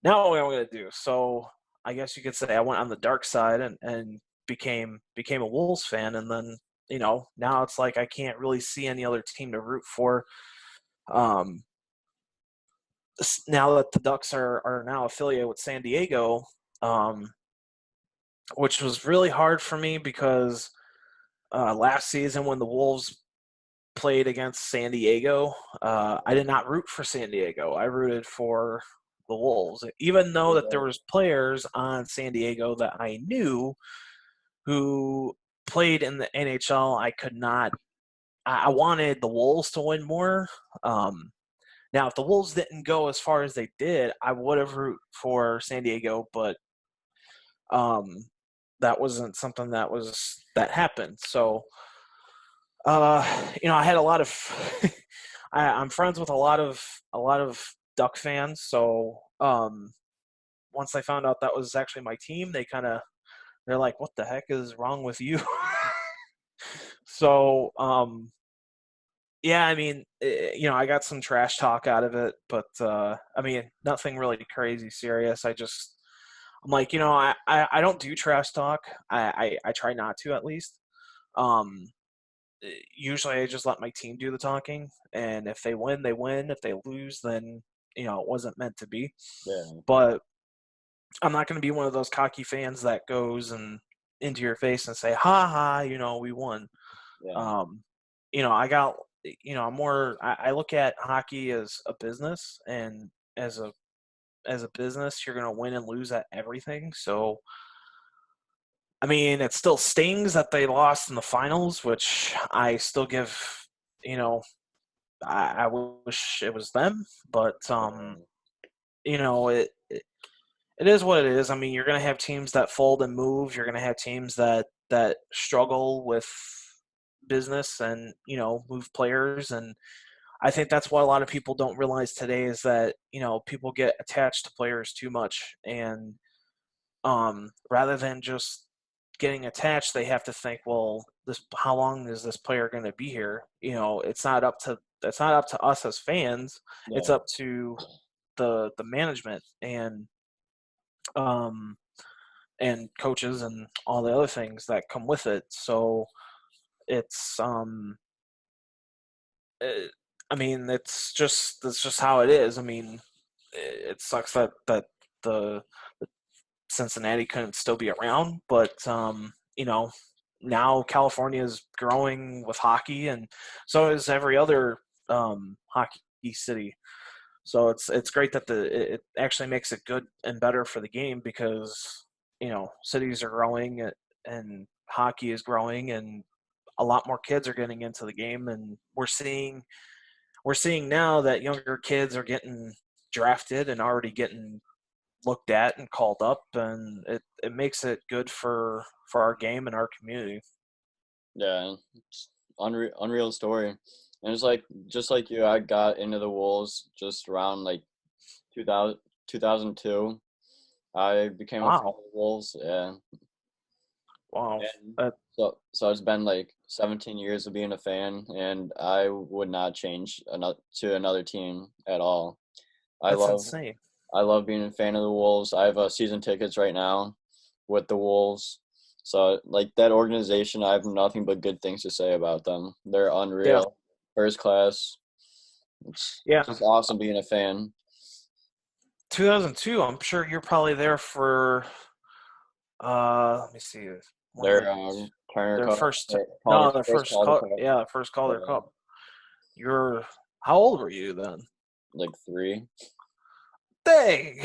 what am I going to do? So I guess you could say I went on the dark side and became a Wolves fan, and then now it's like I can't really see any other team to root for. Um, Now that the Ducks are now affiliated with San Diego, um, which was really hard for me because last season when the Wolves played against San Diego, I did not root for San Diego. I rooted for the Wolves, even though that there was players on San Diego that I knew who played in the NHL. I could not. I wanted the Wolves to win more. Now, if the Wolves didn't go as far as they did, I would have rooted for San Diego, but that wasn't something that happened. So, I had a lot of. I'm friends with a lot of Duck fans. So, once I found out that was actually my team, they're like, "What the heck is wrong with you?" So, yeah, I mean, I got some trash talk out of it, but I mean, nothing really crazy serious. I'm like, I don't do trash talk. I try not to, at least. Um, Usually I just let my team do the talking, and if they win, they win. If they lose, then it wasn't meant to be. Yeah. But I'm not going to be one of those cocky fans that goes and into your face and say, "Ha ha, we won." Yeah. Um, I got, I'm more. I look at hockey as a business, and as a business, you're going to win and lose at everything. So, I mean, it still stings that they lost in the finals, which I still give, you know, I wish it was them, but it is what it is. I mean, you're going to have teams that fold and move. You're going to have teams that struggle with business and move players, and I think that's what a lot of people don't realize today is that people get attached to players too much, and rather than just getting attached, they have to think, well, this how long is this player going to be here? It's not up to us as fans. It's Yeah. up to the management um, and coaches and all the other things that come with it. So it's I mean, that's just how it is. I mean, it sucks that the Cincinnati couldn't still be around, but now California is growing with hockey, and so is every other hockey city. So it's great that it actually makes it good and better for the game because cities are growing and hockey is growing and a lot more kids are getting into the game, and we're seeing now that younger kids are getting drafted and already getting looked at and called up, and it makes it good for our game and our community. Yeah. It's unreal story. And it's like just like you, I got into the Wolves just around like 2000, 2002. I became a fan of Wow, the Wolves. Yeah. wow, And that, so it's been like 17 years of being a fan, and I would not change to another team at all. I that's love insane. I love being a fan of the Wolves. I have season tickets right now with the Wolves. So like that organization, I have nothing but good things to say about them. They're Yeah, unreal, first class. It's yeah. just awesome being a fan. 2002. I'm sure you're probably there for. Let me see. One of Their Turner their Cup, first. Calder, No, their first first Calder call. Cup, Yeah, first Calder uh, Cup. You're how old were you then? like three. Dang.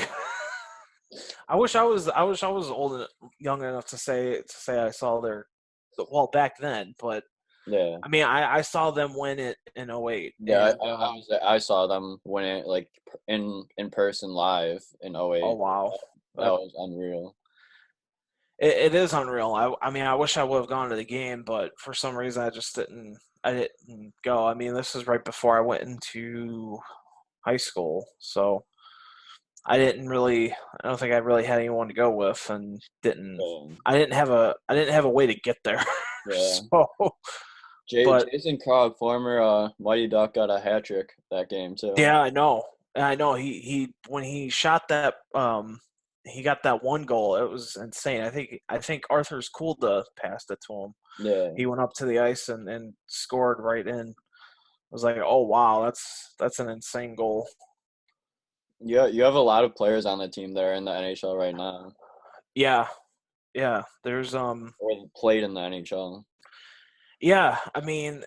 I wish I was young enough to say I saw their well back then, but Yeah. I mean I saw them win it in '08, Yeah, and I saw them win it like in person live in oh '08. wow, That was unreal. it is unreal. I mean I wish I would have gone to the game, but for some reason I didn't go. I mean this was right before I went into high school. So I don't think I really had anyone to go with, and Um, I didn't have a way to get there. yeah. So, but Jason Krog, former Mighty Duck, got a hat trick that game too. yeah, I know. I know he when he shot that he got that one goal. It was insane. I think Arthur's Coolda passed it to him. Yeah. He went up to the ice and scored right in. I was like, "Oh wow, that's an insane goal." Yeah, you have a lot of players on the team there in the NHL right now, Yeah. Yeah, there's or played in the NHL. yeah, I mean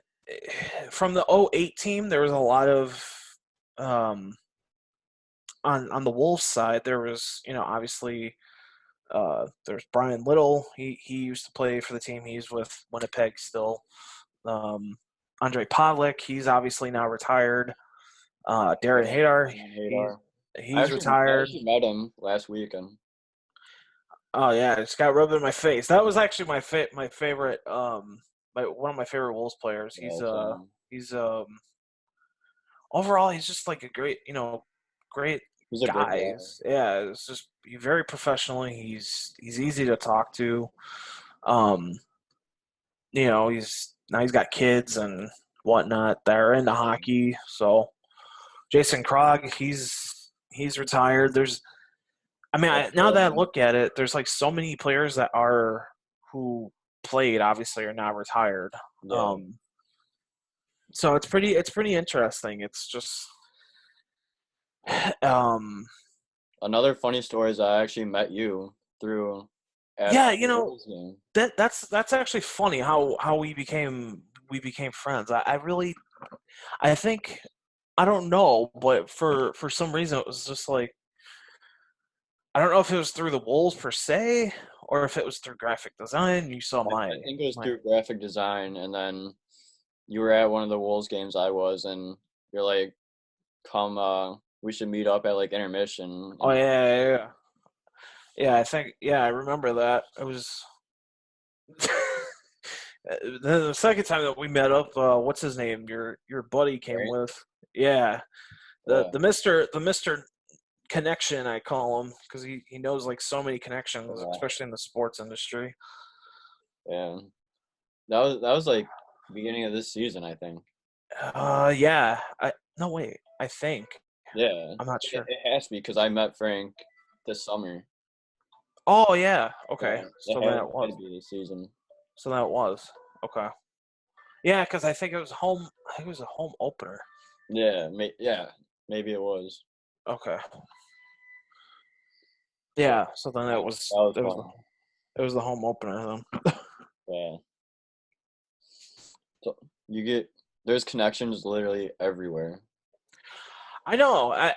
from the '08 team there was a lot of um on the Wolves side there was, obviously there's Brian Little. He used to play for the team. He's with Winnipeg still. Um, Andre Pavlik, he's obviously now retired. Darren Yeah, Hadar, and he's Hadar. he's I retired. actually met him last weekend. Oh yeah, it just got rubbed in my face. That was actually my favorite one of my favorite Wolves players. Yeah, He's overall he's just like a great great he's a good guy. guy. Yeah, it's just very professional. He's easy to talk to. Um, he's got kids and whatnot that are into hockey. So Jason Krog, he's retired. Now that I Yeah, look at it, there's like so many players that are who played obviously are now retired. yeah. Um, so it's pretty interesting. It's just um, Another funny story is I actually met you through at yeah, the Wolves game. that's actually funny how we became friends. I think I don't know, but for some reason it was just like I don't know if it was through the Wolves per se or if it was through graphic design. You saw my I think it was my through graphic design, and then you were at one of the Wolves games I was, and you're like, "Come, we should meet up at like intermission." oh And yeah, I think I remember that. It was then the second time that we met up. What's his name? Your buddy came right, with. Yeah, yeah, the Mister connection I call him because he knows like so many connections, yeah, especially in the sports industry. yeah. That was like beginning of this season, I think. Yeah. I no wait. I think Yeah, I'm not it, sure. it has to be because I met Frank this summer. Oh yeah. Okay. Yeah, it had to be this season. So that was okay. Yeah, because I think it was home. I think it was a home opener. Yeah, maybe it was. Okay. Yeah, Yeah. So then that was fun. it was the home opener then. Yeah, so you get there's connections literally everywhere. I know.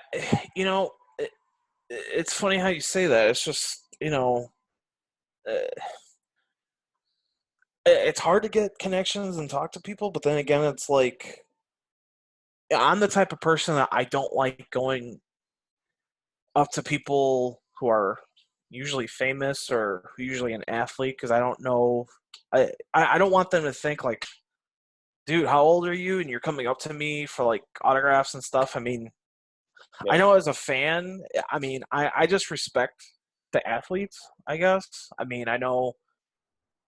You know, it's funny how you say that. It's just uh, it's hard to get connections and talk to people, but then again, it's like I'm the type of person that I don't like going up to people who are usually famous or who usually an athlete because I don't know. I don't want them to think like, dude, how old are you? And you're coming up to me for like autographs and stuff. I mean, I Yeah, know as a fan, I mean, I just respect the athletes, I guess. I mean, I know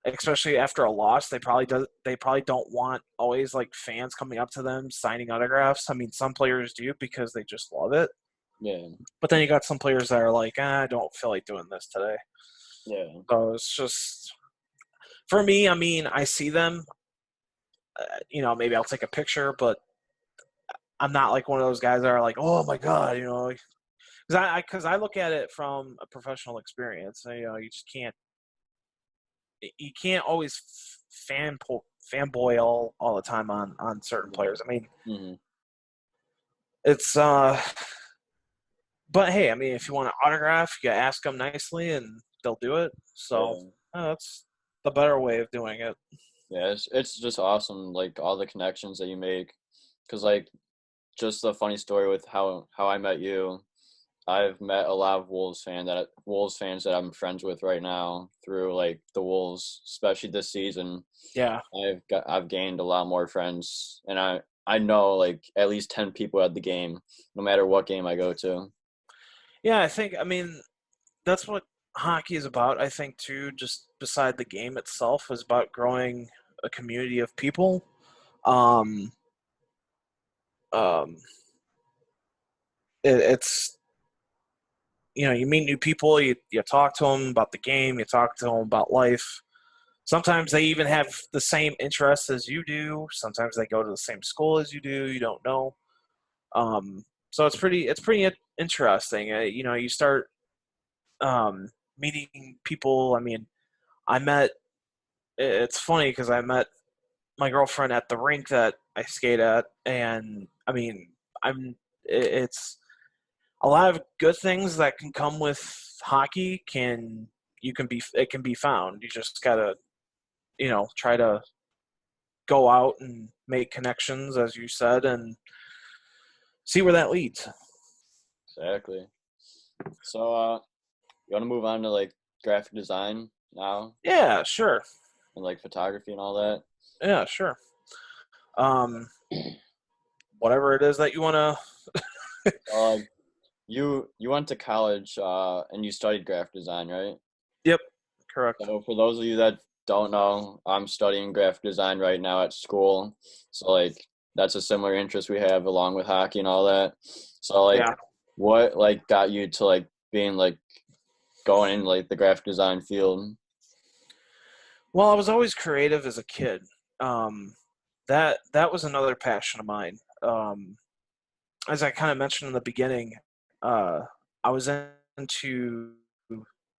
especially after a loss, they probably don't want always like fans coming up to them signing autographs. I mean, some players do because they just love it. yeah, But then you got some players that are like, I don't feel like doing this today. yeah, So it's just for me. I mean, I see them. Maybe I'll take a picture, but I'm not like one of those guys that are like, oh my god, because I look at it from a professional experience. You just can't always fanboy all the time on certain yeah. players. I mean, Hmm. it's but hey, I mean, if you want an autograph, you ask them nicely and they'll do it. So Yeah, that's the better way of doing it. yeah. It's just awesome, like all the connections that you make, because like just a funny story with how I met you. I've met a lot of Wolves fans that I'm friends with right now through like the Wolves, especially this season. Yeah, I've gained a lot more friends, and I know like at least 10 people at the game, no matter what game I go to. Yeah, I mean, that's what hockey is about. I think too, just beside the game itself, is about growing a community of people. Um, um, it's you meet new people, you talk to them about the game, you talk to them about life. Sometimes they even have the same interests as you do. Sometimes they go to the same school as you do. You don't know. So it's pretty interesting. You start meeting people. I mean, I met. It's funny because I met my girlfriend at the rink that I skate at, and I mean, I'm. It's a lot of good things that can come with hockey. It can be found. You just gotta try to go out and make connections, as you said, and see where that leads. Exactly. So, you want to move on to like graphic design now Yeah, sure. and like photography and all that? Yeah, sure. Um, Whatever it is that you want to. Like you went to college and you studied graphic design, right? Yep, correct. So for those of you that don't know, I'm studying graphic design right now at school. So like that's a similar interest we have along with hockey and all that. So like Yeah. what like got you to like being like going in like the graphic design field? Well, I was always creative as a kid. That was another passion of mine. As I kind of mentioned in the beginning, uh, I was into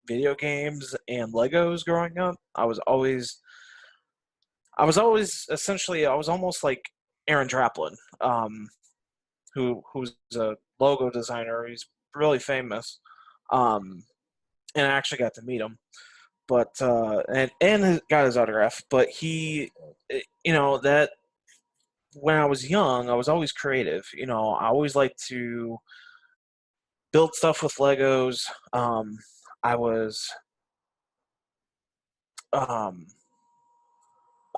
video games and Legos growing up. I was always essentially I was almost like Aaron Draplin, who's a logo designer. He's really famous, and I actually got to meet him. But and got his autograph. But that when I was young, I was always creative. I always liked to build stuff with Legos. I was um,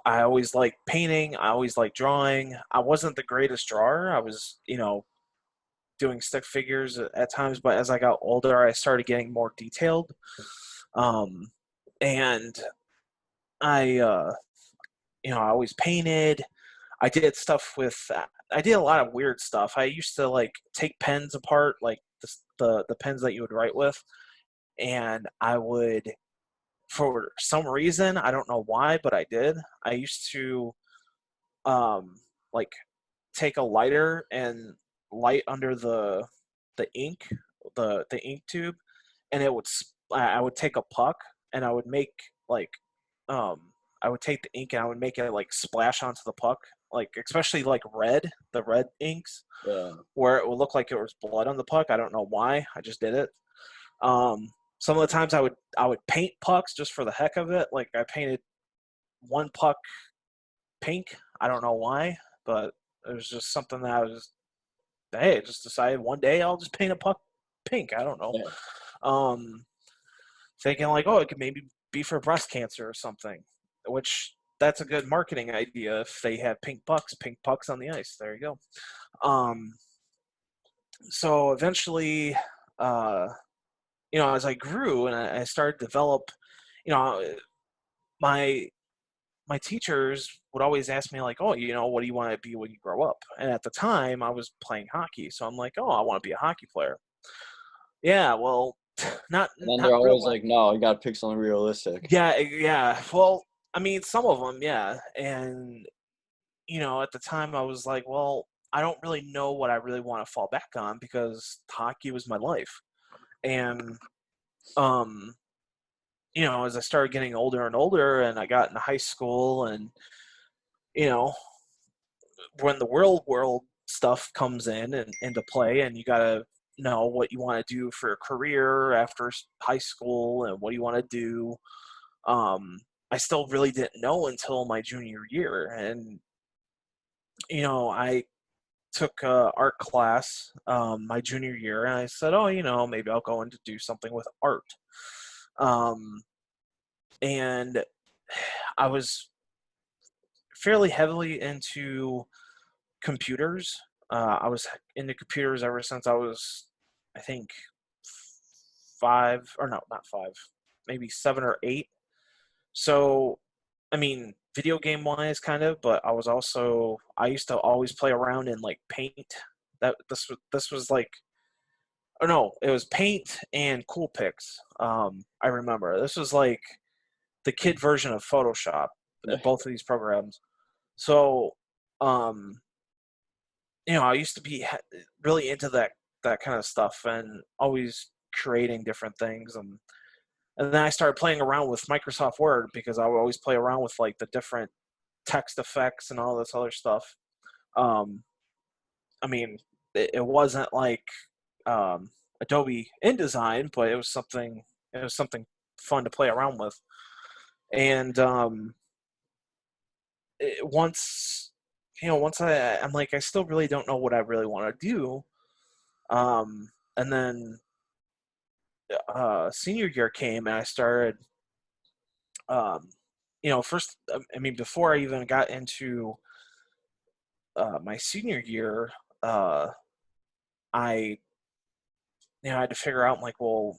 I always liked painting. I always liked drawing. I wasn't the greatest drawer. I was, doing stick figures at times, but as I got older, I started getting more detailed. Um, and I, I always painted. I did stuff with. I did a lot of weird stuff. I used to like take pens apart, like the pens that you would write with, and I would, for some reason, I don't know why, but I did. I used to like take a lighter and light under the ink, the ink tube, and I would take a puck and I would make like um I would take the ink and I would make it like splash onto the puck, like especially like the red inks, Yeah. where it would look like it was blood on the puck. I don't know why. I just did it. Some of the times I would paint pucks just for the heck of it. Like I painted one puck pink. I don't know why, but it was just something that I was, hey, just decided one day I'll just paint a puck pink. I don't know. Yeah. Um, Thinking like, oh, it could maybe be for breast cancer or something, which that's a good marketing idea. If they have pink pucks on the ice, there you go. Um, so eventually, uh, as I grew and I started to develop, you know, my my teachers would always ask me like, oh, what do you want to be when you grow up? And at the time, I was playing hockey, so I'm like, oh, I want to be a hockey player. Yeah, well, not And then not they're real. always like, no, you gotta pick something realistic. Yeah, yeah. Well, I mean, some of them, yeah. And at the time, I was like, well, I don't really know what I really want to fall back on because hockey was my life. And um, as I started getting older and older, and I got into high school, and you know, when the world stuff comes in and into play, and you gotta know what you want to do for a career after high school and what do you want to do. I still really didn't know until my junior year, and I took a art class my junior year, and I said, oh, maybe I'll go in to do something with art. Um, and I was fairly heavily into computers. I was into computers ever since I was, I think, five, or no, not five, maybe 7 or 8. So, I mean, video game wise, kind of, but I used to always play around in like Paint. This was like, oh no, it was Paint and Coolpix. I remember this was like the kid version of Photoshop, both of these programs. So, um, I used to be really into that kind of stuff and always creating different things. And then I started playing around with Microsoft Word because I would always play around with like the different text effects and all this other stuff. Um, I mean, it wasn't like Adobe InDesign, but it was something. It was something fun to play around with. And once I'm like, I still really don't know what I really want to do. And then senior year came, and I started. Um, first, I mean, before I even got into my senior year, I I had to figure out like, well,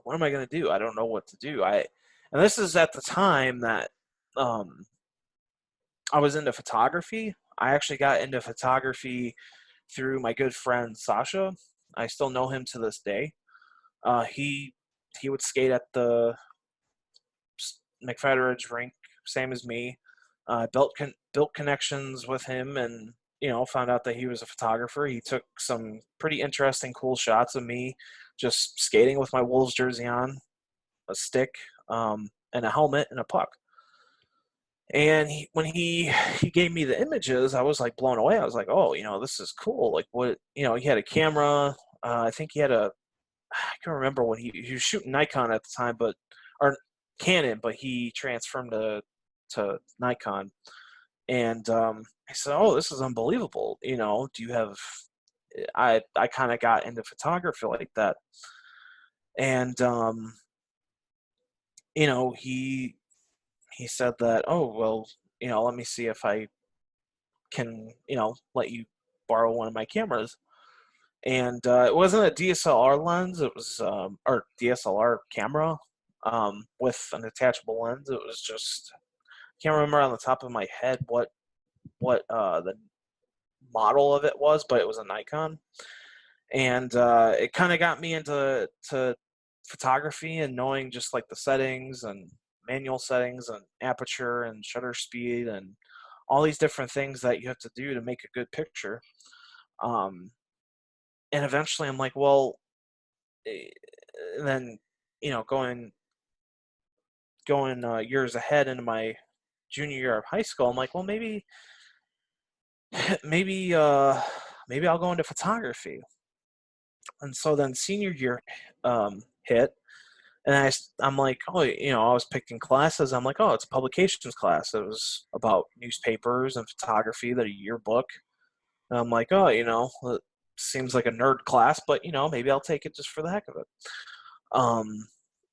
what am I going to do? I don't know what to do. And this is at the time that um, I was into photography. I actually got into photography through my good friend Sasha. I still know him to this day. He would skate at the McFadderidge rink, same as me. Built connections with him, and found out that he was a photographer. He took some pretty interesting, cool shots of me just skating with my Wolves jersey on, a stick, and a helmet and a puck. And when he gave me the images, I was like blown away. I was like, oh, this is cool. Like what, he had a camera. I think he had I can't remember what he was shooting Nikon at the time, or Canon, but he transferred to Nikon. And I said, oh, this is unbelievable. Do you have? I kind of got into photography like that, and he said that, oh well, let me see if I can let you borrow one of my cameras. And it wasn't a DSLR lens; it was or DSLR camera with an attachable lens. It was just, I can't remember on the top of my head what the model of it was, but it was a Nikon, and it kind of got me into photography and knowing just like the settings and manual settings and aperture and shutter speed and all these different things that you have to do to make a good picture. Um, and eventually, I'm like, well, and then going years ahead into my junior year of high school, I'm like, well, maybe maybe I'll go into photography. And so then senior year hit, and I'm like, oh, I was picking classes. I'm like, oh, it's a publications class. It was about newspapers and photography, that a yearbook. And I'm like, oh, it seems like a nerd class, but maybe I'll take it just for the heck of it.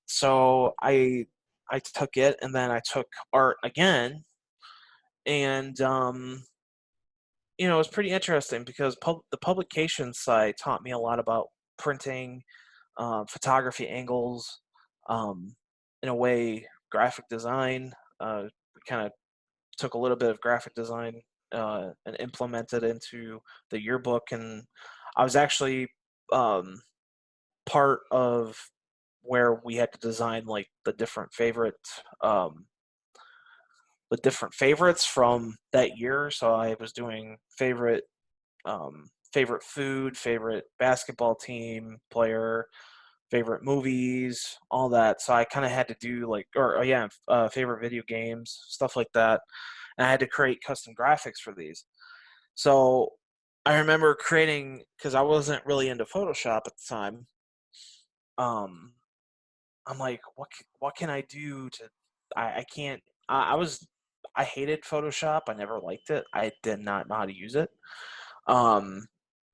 So I took it, and then I took art again, and it was pretty interesting because the publication side taught me a lot about printing, photography angles, um, in a way, graphic design. We kind of took a little bit of graphic design and implemented into the yearbook, and I was actually um, part of where we had to design like um, the different favorites from that year. So I was doing favorite food, favorite basketball team player, favorite movies, all that. So I kind of had to do like, or yeah, favorite video games, stuff like that. And I had to create custom graphics for these. So I remember creating, because I wasn't really into Photoshop at the time. Um, I'm like, what can I do to? I can't. I hated Photoshop. I never liked it. I did not know how to use it, um,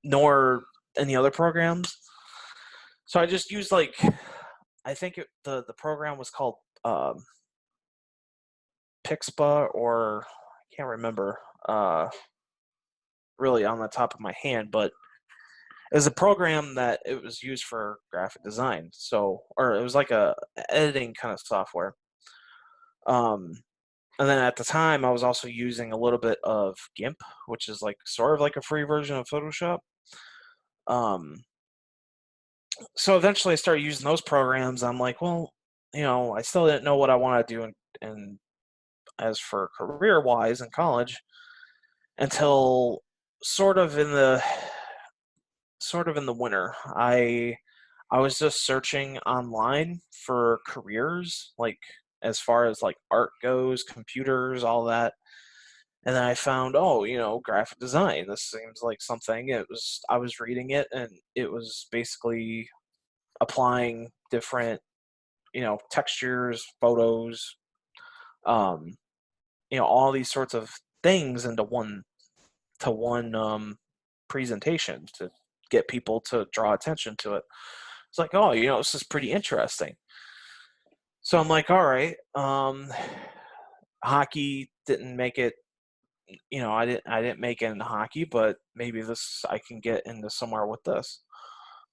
nor any other programs. So I just used like, I think the program was called Pixpa, or I can't remember. really on the top of my hand, but it was a program that it was used for graphic design. So, or it was like a editing kind of software. Um, and then at the time, I was also using a little bit of GIMP, which is like sort of like a free version of Photoshop. Um, so eventually, I started using those programs. I'm like, well, I still didn't know what I want to do, and as for career wise in college, until sort of in the winter. I was just searching online for careers, like as far as like art goes, computers, all that. And then I found, oh, graphic design. This seems like something. I was reading it, and it was basically applying different, textures, photos, um, all these sorts of things into one presentation to get people to draw attention to it. It's like, oh, this is pretty interesting. So I'm like, all right, hockey didn't make it. I didn't make it into hockey, but maybe this I can get into somewhere with this.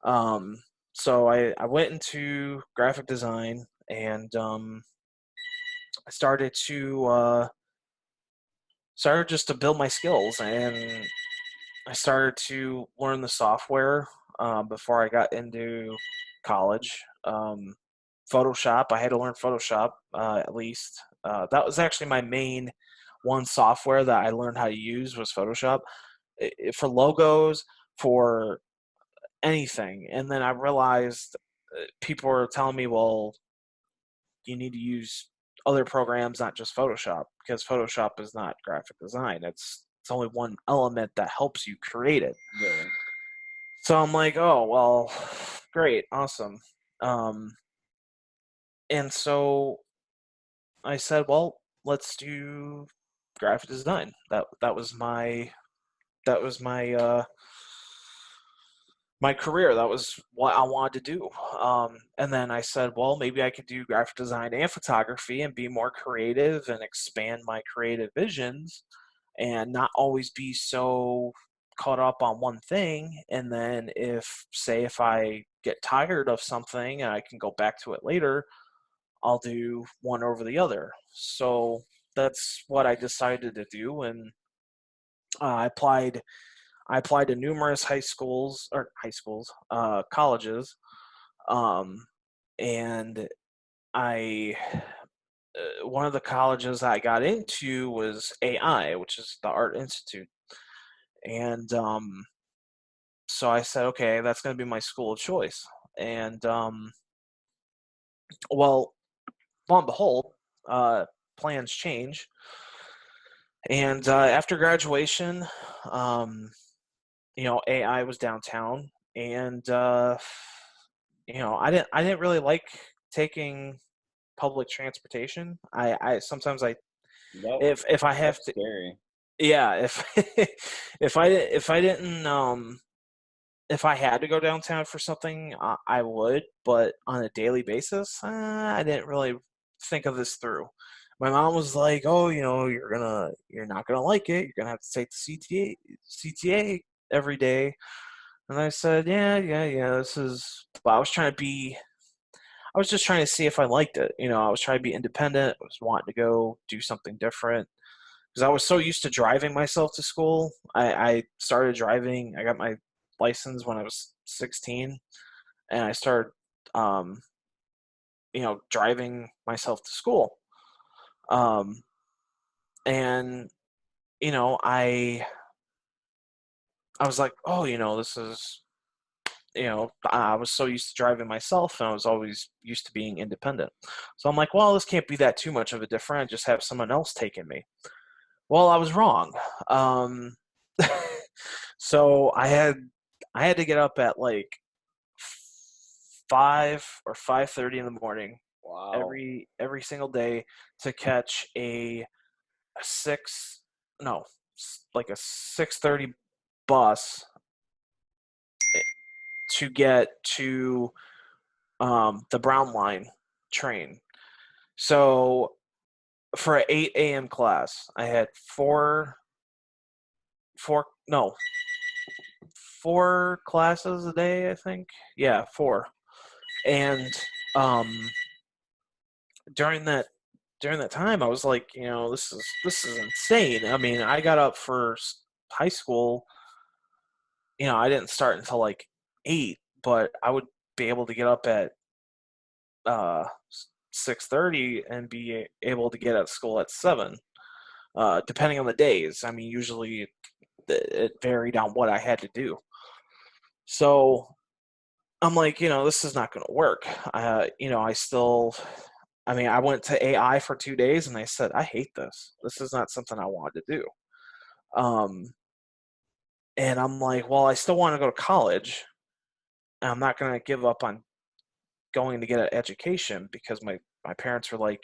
Um, so I went into graphic design, and I started just to build my skills, and I started to learn the software before I got into college. Photoshop, I had to learn Photoshop at least. That was actually my main one software that I learned how to use was Photoshop for logos, for anything. And then I realized people were telling me, well, you need to use other programs, not just Photoshop, because Photoshop is not graphic design. It's only one element that helps you create it. Really? So I'm like, oh well, great, awesome. Um, and so I said, well, let's do graphic design. That was my my career. That was what I wanted to do. And then I said, well, maybe I could do graphic design and photography and be more creative and expand my creative visions and not always be so caught up on one thing. And then if I get tired of something and I can go back to it later, I'll do one over the other. So that's what I decided to do. And I applied to numerous colleges, um, and I one of the colleges I got into was AI, which is the Art Institute, and so I said, okay, that's going to be my school of choice. And well, lo and behold, plans change, and after graduation, um, AI was downtown, and I didn't really like taking public transportation. I sometimes I That if I have that's to, scary. yeah, if if I didn't if I had to go downtown for something, I would, but on a daily basis, I didn't really think of this through. My mom was like, "Oh, you're not gonna like it. You're gonna have to take the CTA every day." And I said, "Yeah, yeah, yeah. This is." But I was just trying to see if I liked it. I was trying to be independent. I was wanting to go do something different because I was so used to driving myself to school. I started driving. I got my license when I was 16, and I started, um, driving myself to school. Um, and I was like, oh, this is, I was so used to driving myself, and I was always used to being independent. So I'm like, well, this can't be that too much of a difference. Just have someone else taking me. Well, I was wrong. Um, so I had to get up at like 5 or 5:30 in the morning Wow. every single day to catch a six no like a 6:30 bus to get to the Brown Line train. So for an 8 a.m. class, I had four, no, 4 classes a day, I think. Yeah, 4. And um, during that during that time, I was like, this is insane. I mean, I got up for high school. I didn't start until like 8, but I would be able to get up at 6:30 and be able to get at school at 7, depending on the days. I mean, usually it varied on what I had to do. So I'm like, this is not going to work. I mean, I went to AI for 2 days and I said, I hate this. This is not something I wanted to do. Um, and I'm like, well, I still want to go to college. And I'm not going to give up on going to get an education because my parents were like,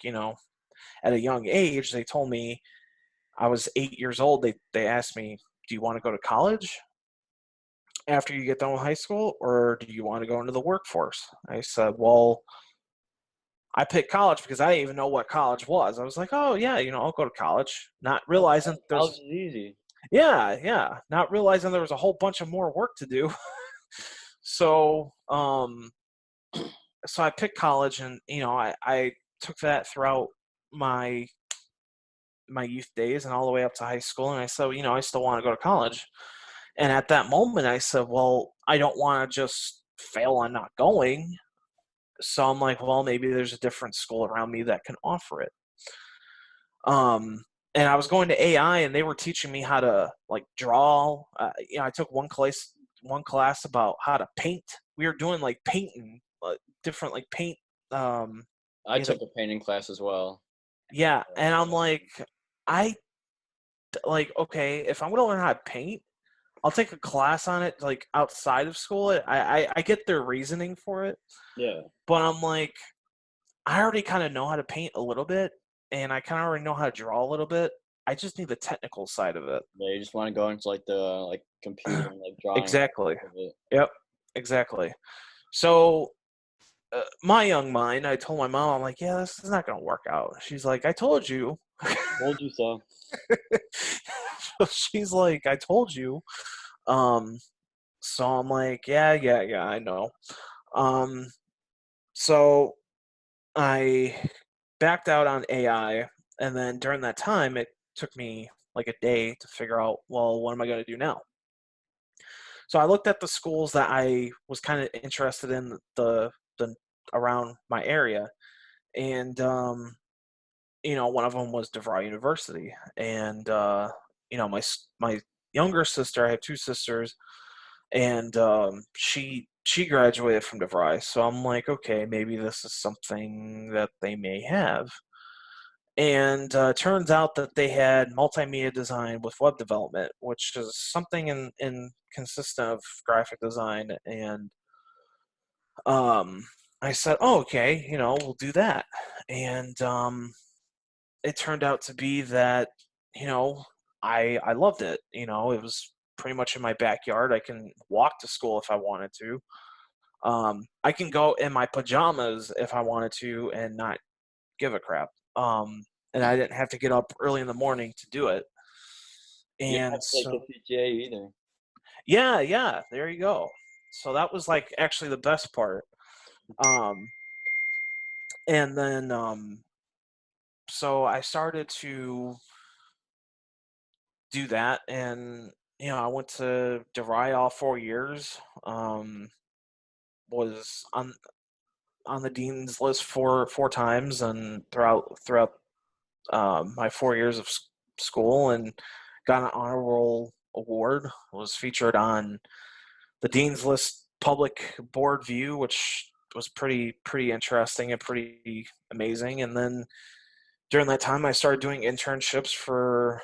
at a young age, they told me I was 8 years old. They asked me, do you want to go to college after you get done with high school, or do you want to go into the workforce? I said, well, I picked college because I didn't even know what college was. I was like, oh yeah, I'll go to college, not Oh, realizing college there's is easy. yeah, not realizing there was a whole bunch of more work to do. So so I picked college, and I took that throughout my my youth days and all the way up to high school, and I said, I still want to go to college. And at that moment, I said, well, I don't want to just fail on not going. So I'm like, well, maybe there's a different school around me that can offer it. And I was going to AI, and they were teaching me how to like draw. I took one class about how to paint. We were doing like painting, different like paint. Um, I like took a painting class as well. yeah, and I'm like, I like okay, if I'm gonna learn how to paint, I'll take a class on it like outside of school. I get their reasoning for it, Yeah. but I'm like, I already kind of know how to paint a little bit, and I kind of already know how to draw a little bit. I just need the technical side of it. Yeah, you just want to go into like the like computer and like drawing Exactly. of it. Yep. Exactly. So, my young mind, I told my mom, I'm like, yeah, this is not going to work out. She's like, I told you. Told you so. She's like, I told you. Um, so I'm like, yeah, I know. Um, so I backed out on AI, and then during that time, it took me like a day to figure out, well, what am I going to do now? So I looked at the schools that I was kind of interested in the around my area, and one of them was DeVry University, and my younger sister, I have 2 sisters, and she graduated from DeVry, so I'm like, okay, maybe this is something that they may have. And turns out that they had multimedia design with web development, which is something in consistent of graphic design. And I said, oh, okay, we'll do that. And it turned out to be that, you know, I loved it. It was pretty much in my backyard. I can walk to school if I wanted to. I can go in my pajamas if I wanted to and not give a crap. And I didn't have to get up early in the morning to do it. You don't And have to take the so, CTA either. yeah, there you go. So that was like actually the best part. Um, and then, so I started to do that, and I went to DeVry all 4 years. Was on the dean's list four times, and throughout my 4 years of school, and got an honor roll award. Was featured on the dean's list public board view, which was pretty interesting and pretty amazing. And then during that time, I started doing internships for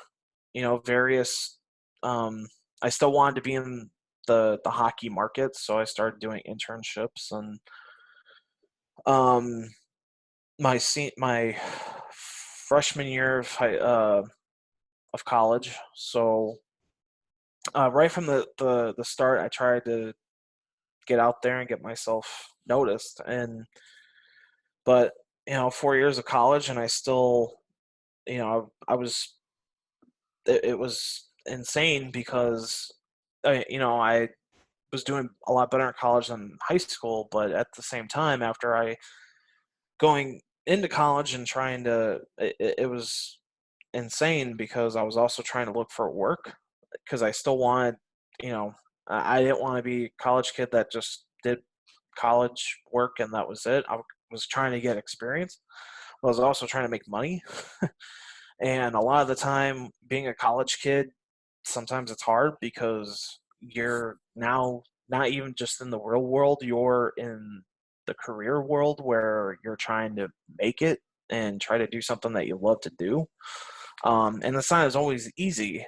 various. I still wanted to be in the hockey market, so I started doing internships. And um, my freshman year of college. So right from the start, I tried to get out there and get myself noticed. But 4 years of college, and I still, I was it was insane because I was doing a lot better in college than high school, but at the same time, after I going into college and trying to, it was insane because I was also trying to look for work because I still wanted, you know, I didn't want to be a college kid that just did college work and that was it. I was trying to get experience. I was also trying to make money. And a lot of the time, being a college kid, sometimes it's hard because you're now not even just in the real world, you're in the career world where you're trying to make it and try to do something that you love to do. And it's not as always easy.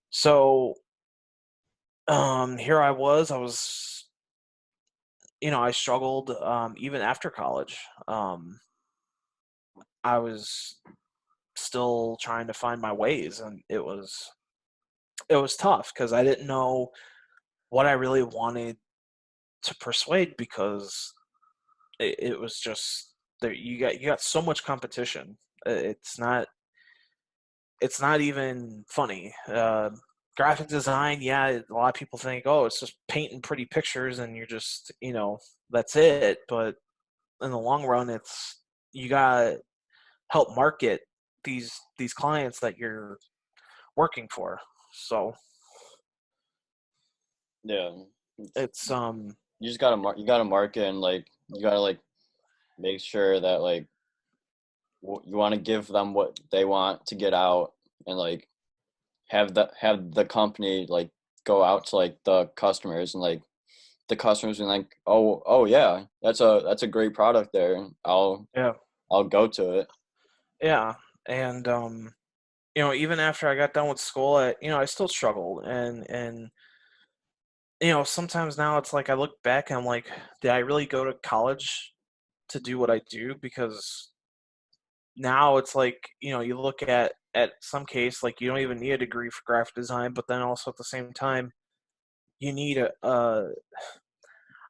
So here I was, I struggled even after college. I was still trying to find my ways, and it was tough because I didn't know what I really wanted to persuade because it was just there. You got so much competition. It's not even funny. Graphic design, yeah, a lot of people think, oh, it's just painting pretty pictures and you're just, that's it. But in the long run, it's you gotta help market these clients that you're working for. So Yeah. it's You just gotta you gotta market, and like you gotta like make sure that like you want to give them what they want to get out, and like have the company like go out to like the customers, and like the customers being like, oh yeah, that's a great product there. yeah, I'll go to it. yeah, and even after I got done with school, I still struggled, and sometimes now it's like I look back and I'm like, did I really go to college to do what I do? Because now it's like, you look at some case like you don't even need a degree for graphic design, but then also at the same time you need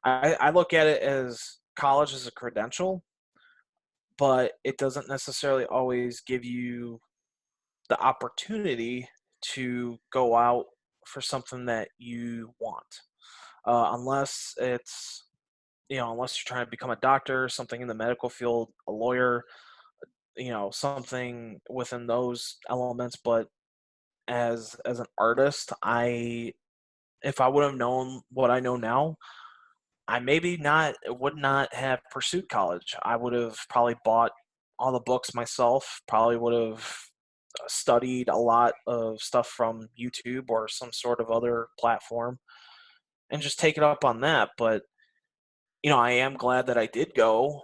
I look at it as college as a credential, but it doesn't necessarily always give you the opportunity to go out for something that you want, unless you're trying to become a doctor, something in the medical field, a lawyer, something within those elements. But as an artist, if I would have known what I know now, I maybe not would not have pursued college. I would have probably bought all the books myself, probably would have studied a lot of stuff from YouTube or some sort of other platform and just take it up on that. But I am glad that I did go,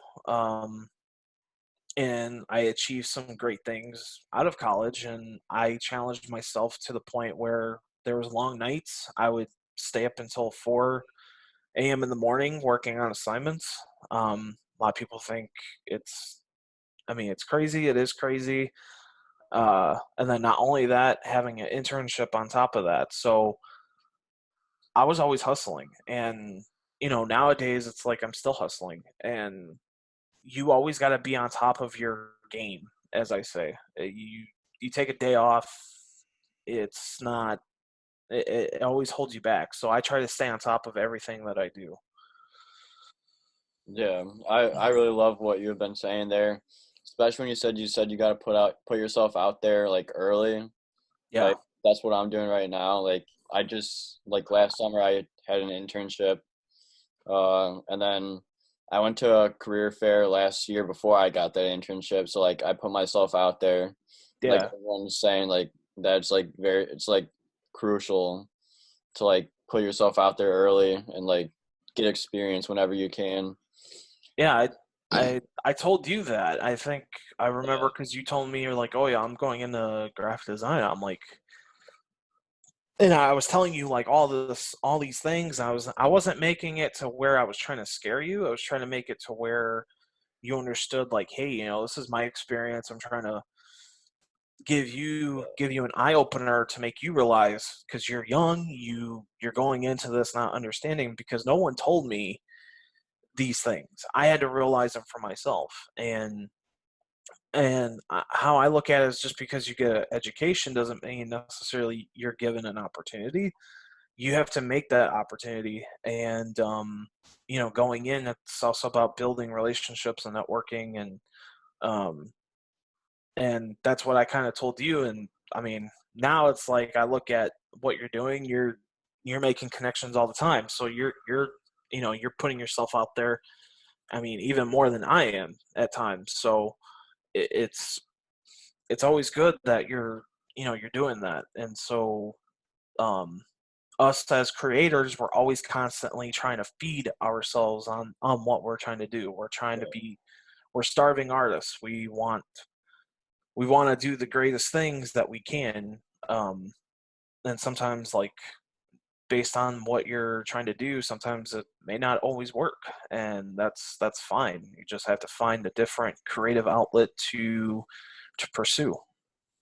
and I achieved some great things out of college. And I challenged myself to the point where there was long nights. I would stay up until 4 a.m. in the morning working on assignments. A lot of people think it's crazy. It is crazy. And then not only that, having an internship on top of that. So I was always hustling. And, nowadays it's like I'm still hustling. And you always got to be on top of your game, as I say. You take a day off, it's not, it always holds you back. So I try to stay on top of everything that I do. Yeah, I really love what you've been saying there, especially when you said you got to put yourself out there like early. Yeah. Like that's what I'm doing right now. Like I just like last summer I had an internship, and then I went to a career fair last year before I got that internship. So like I put myself out there. Like Yeah. everyone's saying like that's like it's like crucial to like put yourself out there early and like get experience whenever you can. Yeah, I told you that. I think I remember because you told me you're like, oh yeah, I'm going into graphic design. I'm like, and I was telling you like all these things. I wasn't making it to where I was trying to scare you. I was trying to make it to where you understood like, hey, this is my experience. I'm trying to give you an eye opener to make you realize because you're young, you're going into this not understanding because no one told me these things. I had to realize them for myself. And And how I look at it is just because you get an education doesn't mean necessarily you're given an opportunity. You have to make that opportunity. And, going in, it's also about building relationships and networking. Um, and that's what I kind of told you. And I mean, now it's like I look at what you're doing, you're making connections all the time. So you're putting yourself out there. I mean, even more than I am at times. So it's always good that you're doing that. And so um us as creators, we're always constantly trying to feed ourselves on what we're trying to do. We're starving artists. We want to do the greatest things that we can. um and sometimes, like, based on what you're trying to do, sometimes it may not always work, and that's fine. You just have to find a different creative outlet to pursue.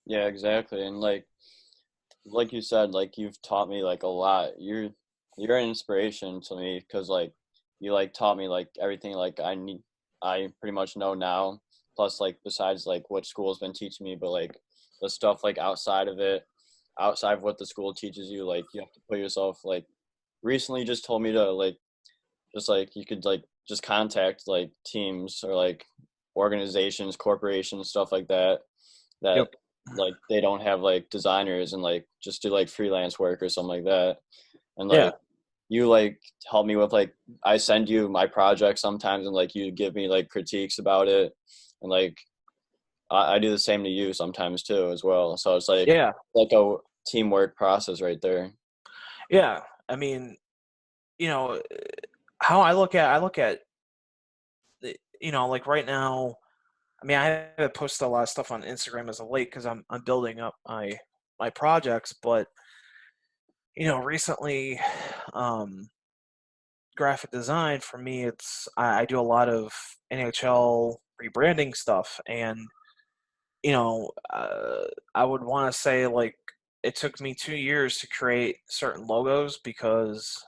Yeah, exactly. And like you said, like you've taught me like a lot. You're an inspiration to me because like you like taught me like everything like I pretty much know now. Plus like besides like what school's been teaching me, but like the stuff like outside of it, outside of what the school teaches you, like you have to put yourself like recently you just told me to like just like you could like just contact like teams or like organizations, corporations, stuff like that that Yep. like they don't have like designers and like just do like freelance work or something like that. And Yeah. like you like help me with like I send you my project sometimes and like you give me like critiques about it and like I do the same to you sometimes too as well. So it's Yeah. like a teamwork process right there. Yeah. I mean, you know, how I look at like right now. I mean, I haven't posted a lot of stuff on Instagram as of late because I'm building up my projects. But recently, um, graphic design for me, I do a lot of NHL rebranding stuff, and I would want to say, like, it took me 2 years to create certain logos because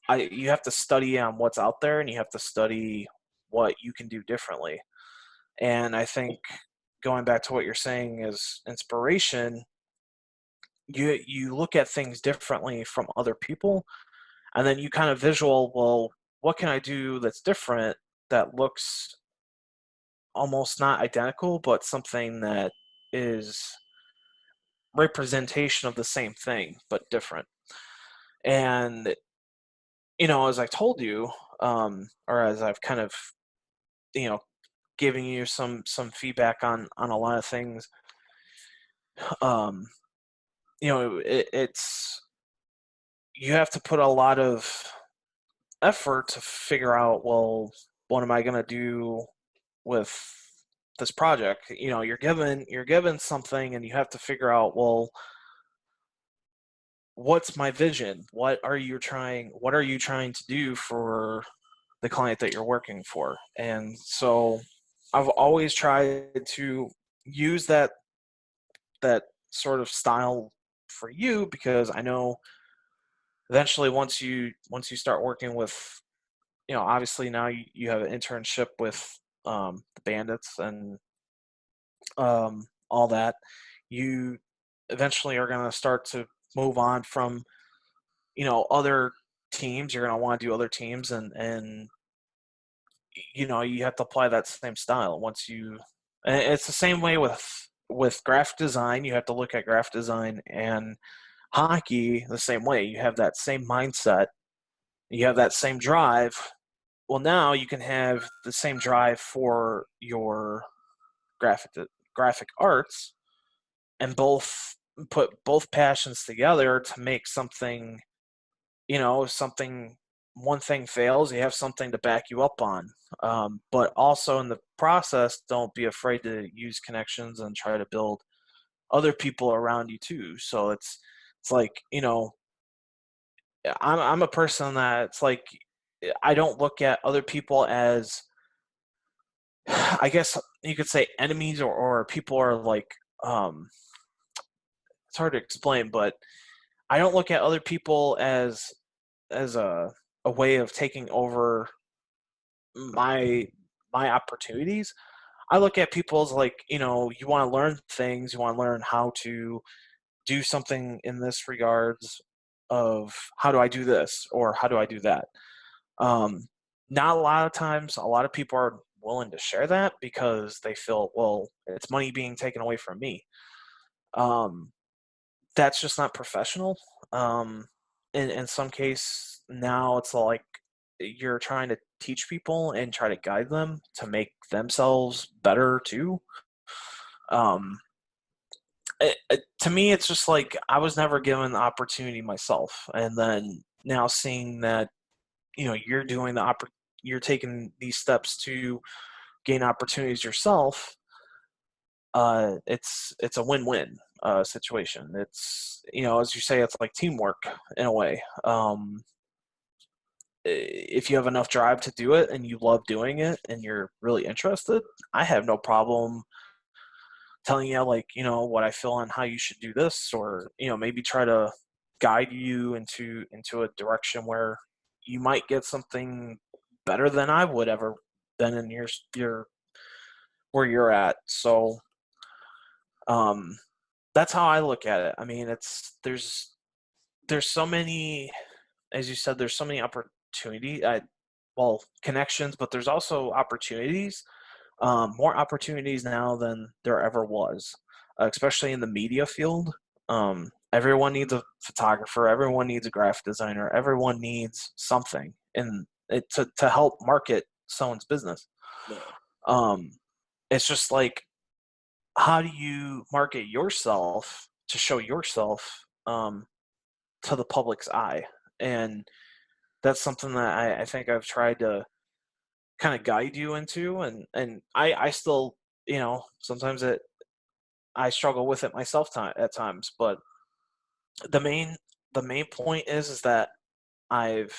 you have to study on what's out there, and you have to study what you can do differently. And I think, going back to what you're saying is inspiration, you look at things differently from other people, and then you kind of visual, well, what can I do that's different, that looks almost not identical, but something that is representation of the same thing but different. And as I told you, or as I've kind of you know giving you some feedback on a lot of things, um, it's you have to put a lot of effort to figure out, well, what am I going to do with this project? You're given something, and you have to figure out, well, what's my vision? What are you trying to do for the client that you're working for? And so I've always tried to use that sort of style for you, because I know eventually, once you start working with, obviously now you have an internship with the Bandits and all that, you eventually are going to start to move on from other teams. You're going to want to do other teams, and you have to apply that same style and it's the same way with graphic design. You have to look at graphic design and hockey the same way. You have that same mindset, you have that same drive. Well, now you can have the same drive for your graphic graphic arts, and both put both passions together to make something. Something, one thing fails, you have something to back you up on. But also, in the process, don't be afraid to use connections and try to build other people around you too. So it's like, I'm a person that, it's like, I don't look at other people as, I guess you could say, enemies, or people are like, it's hard to explain, but I don't look at other people as a way of taking over my my opportunities. I look at people as like, you want to learn things, you want to learn how to do something in this regards of how do I do this or how do I do that. Um, Not a lot of times, a lot of people are willing to share that because they feel, well, it's money being taken away from me. Um, that's just not professional. In some case, now it's like you're trying to teach people and try to guide them to make themselves better too. Um, to me, it's just like I was never given the opportunity myself, and then now seeing that you're doing you're taking these steps to gain opportunities yourself. It's a win-win situation. It's as you say, it's like teamwork in a way. If you have enough drive to do it and you love doing it and you're really interested, I have no problem telling you like what I feel on how you should do this, or maybe try to guide you into a direction where you might get something better than I would ever been in your where you're at. So um that's how I look at it. I mean, there's so many, as you said, there's so many opportunity well, connections, but there's also opportunities, more opportunities now than there ever was, especially in the media field. Everyone needs a photographer, everyone needs a graphic designer, everyone needs something to help market someone's business. Yeah. Um, it's just like, how do you market yourself to show yourself to the public's eye? And that's something that I think I've tried to kind of guide you into, and I still sometimes I struggle with it myself at times, but the main the main point is that I've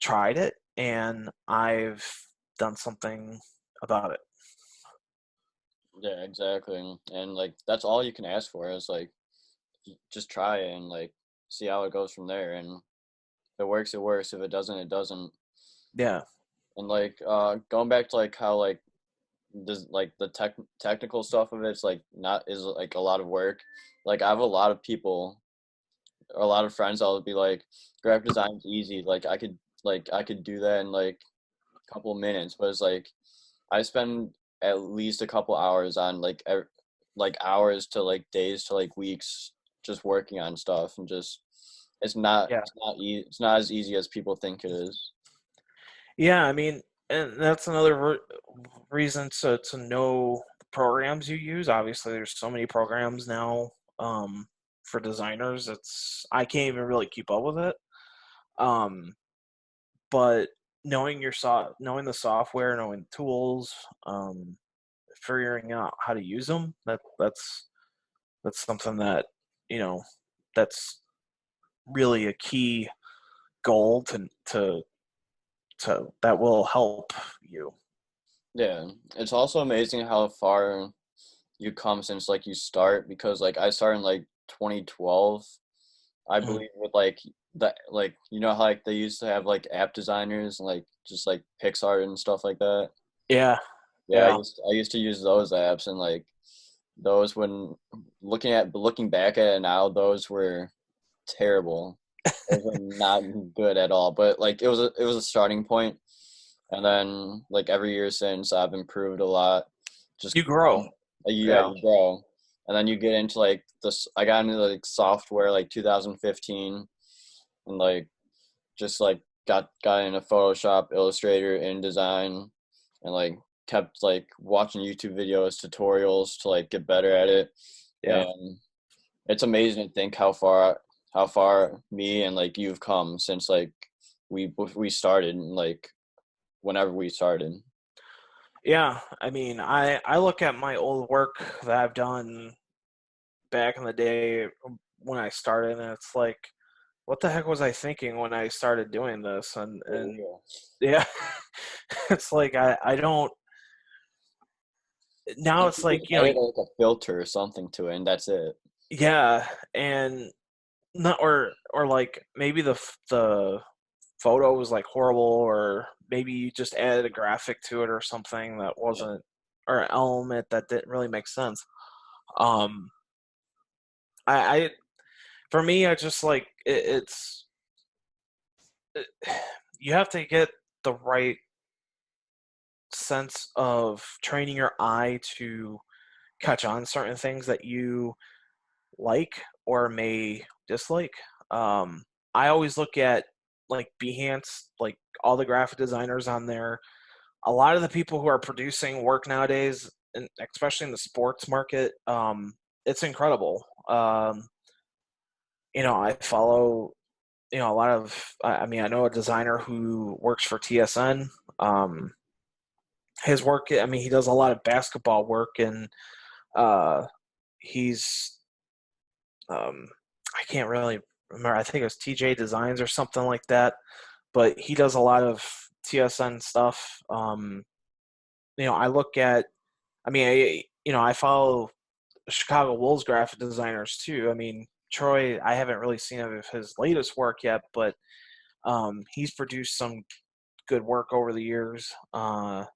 tried it and I've done something about it. Yeah, exactly. And like that's all you can ask for is like just try it and like see how it goes from there. And if it works, it works. If it doesn't, it doesn't. Yeah, And like going back to like how like this like the technical stuff of it's like not is like a lot of work. Like I have a lot of people or a lot of friends that'll be like graphic design's easy. Like I could do that in like a couple of minutes, but it's like I spend at least a couple hours on like hours to like days to like weeks just working on stuff and just yeah, it's not as easy as people think it is. yeah. I mean, and that's another reason to know the programs you use. Obviously, there's so many programs now for designers. It's I can't even really keep up with it. Um, but knowing the software, knowing the tools, figuring out how to use them, that's something that you know that's really a key goal to that will help you. Yeah, it's also amazing how far you come since like you start because like I started in like 2012, I Mhm. believe with like the like you know how like they used to have like app designers and like just like Pixar and stuff like that. Yeah, Yeah, yeah, I used to use those apps and like those when looking back at it now, those were terrible. Those were not good at all. But like it was a starting point, and then like every year since I've improved a lot. Just you grow. yeah, Yeah, you grow, and then you get into like this. I got into like software like 2015, and like just like got into Photoshop, Illustrator, InDesign, and like kept like watching YouTube videos, tutorials to like get better at it. yeah, And it's amazing to think how far me and like you've come since like we started and like whenever we started. yeah. I mean, I look at my old work that I've done back in the day when I started, and it's like, what the heck was I thinking when I started doing this? For And real. yeah, it's like I don't now. Like It's you could like edit like a filter or something to it, and that's it. yeah, and not or like maybe the photo was like horrible, or maybe you just added a graphic to it or something that Yeah. wasn't or element that didn't really make sense. Um, I for me, I just like it, you have to get the right sense of training your eye to catch on certain things that you like or may dislike. I always look at like Behance, like all the graphic designers on there. A lot of the people who are producing work nowadays, and especially in the sports market, it's incredible. I follow, a lot of. I mean, I know a designer who works for TSN. Um, his work, I mean, he does a lot of basketball work, and uh, he's I can't really remember. I think it was TJ Designs or something like that. But he does a lot of TSN stuff. I look at. I mean, I follow Chicago Wolves graphic designers too. I mean, Troy. I haven't really seen of his latest work yet, but he's produced some good work over the years. And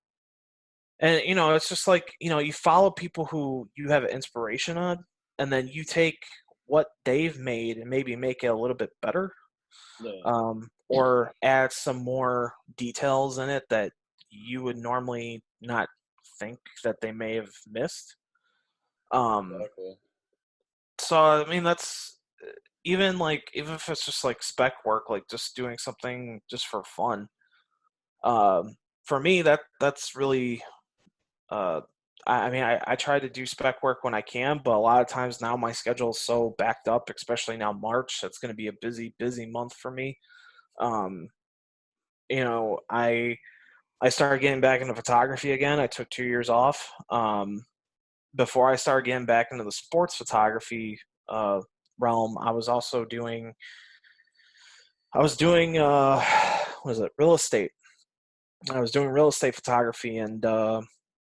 it's just like you follow people who you have inspiration on, and then you take what they've made and maybe make it a little bit better, Yeah, or add some more details in it that you would normally not think that they may have missed. Um, exactly. so I mean that's even if it's just like spec work, like just doing something just for fun. For me, that's really uh, I mean, I try to do spec work when I can, but a lot of times now my schedule is so backed up, especially now March. That's going to be a busy, busy month for me. Um, I started getting back into photography again. I took 2 years off. Before I started getting back into the sports photography uh, realm, was it real estate? I was doing real estate photography, and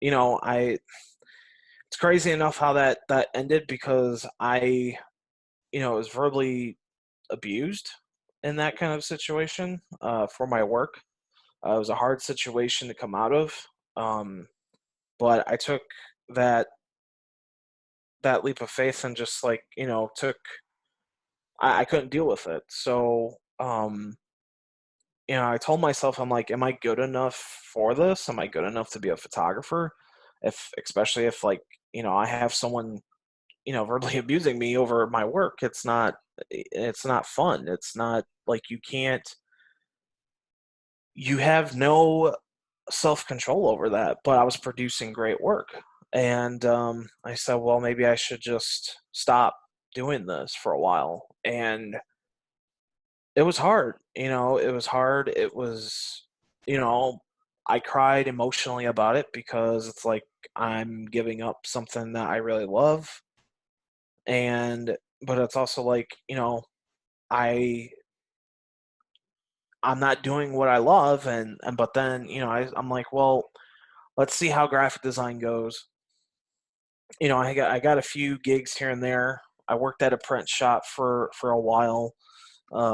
I it's crazy enough how that ended because I was verbally abused in that kind of situation for my work. It was a hard situation to come out of, um, but I took that that leap of faith and just like took. I couldn't deal with it, so I told myself, I'm like, am I good enough for this? Am I good enough to be a photographer? If especially if like I have someone verbally abusing me over my work, it's not fun. It's not like you have no self-control over that. But I was producing great work, and I said, well, maybe I should just stop doing this for a while. And it was hard. It was hard. It was, you know, I cried emotionally about it because it's like I'm giving up something that I really love. And but it's also like I I'm not doing what I love, and but then I'm like, well, let's see how graphic design goes. I got a few gigs here and there. I worked at a print shop for a while.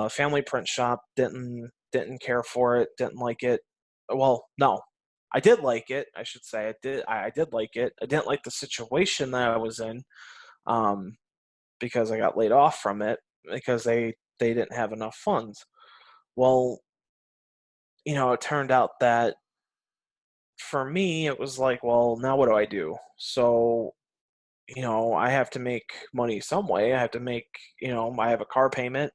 Family print shop, didn't care for it, didn't like it. Well, no, I did like it. I should say I did like it. I didn't like the situation that I was in, um, because I got laid off from it because they didn't have enough funds. Well, it turned out that for me, it was like, well, now what do I do? So, I have to make money some way. I have to make, I have a car payment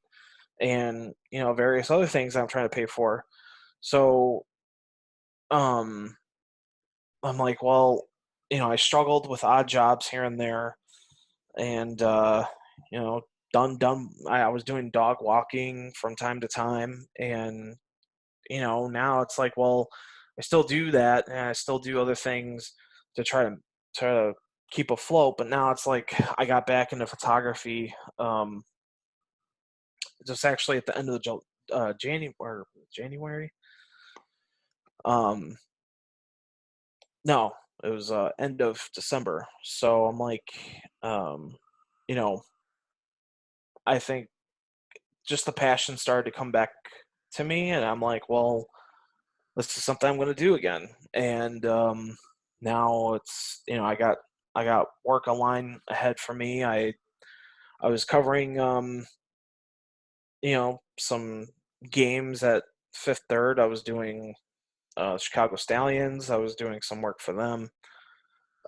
and, various other things I'm trying to pay for. So, um, I'm like, well, I struggled with odd jobs here and there, and you know, done. I was doing dog walking from time to time, and now it's like, well, I still do that, and I still do other things to try to keep afloat. But now it's like I got back into photography, just actually at the end of the January. Um, no, it was end of December. So I'm like, um, you know, I think just the passion started to come back to me, and I'm like, well, this is something I'm going to do again. And now it's, I got work online ahead for me. I was covering some games at Fifth Third. I was doing Chicago Stallions. I was doing some work for them.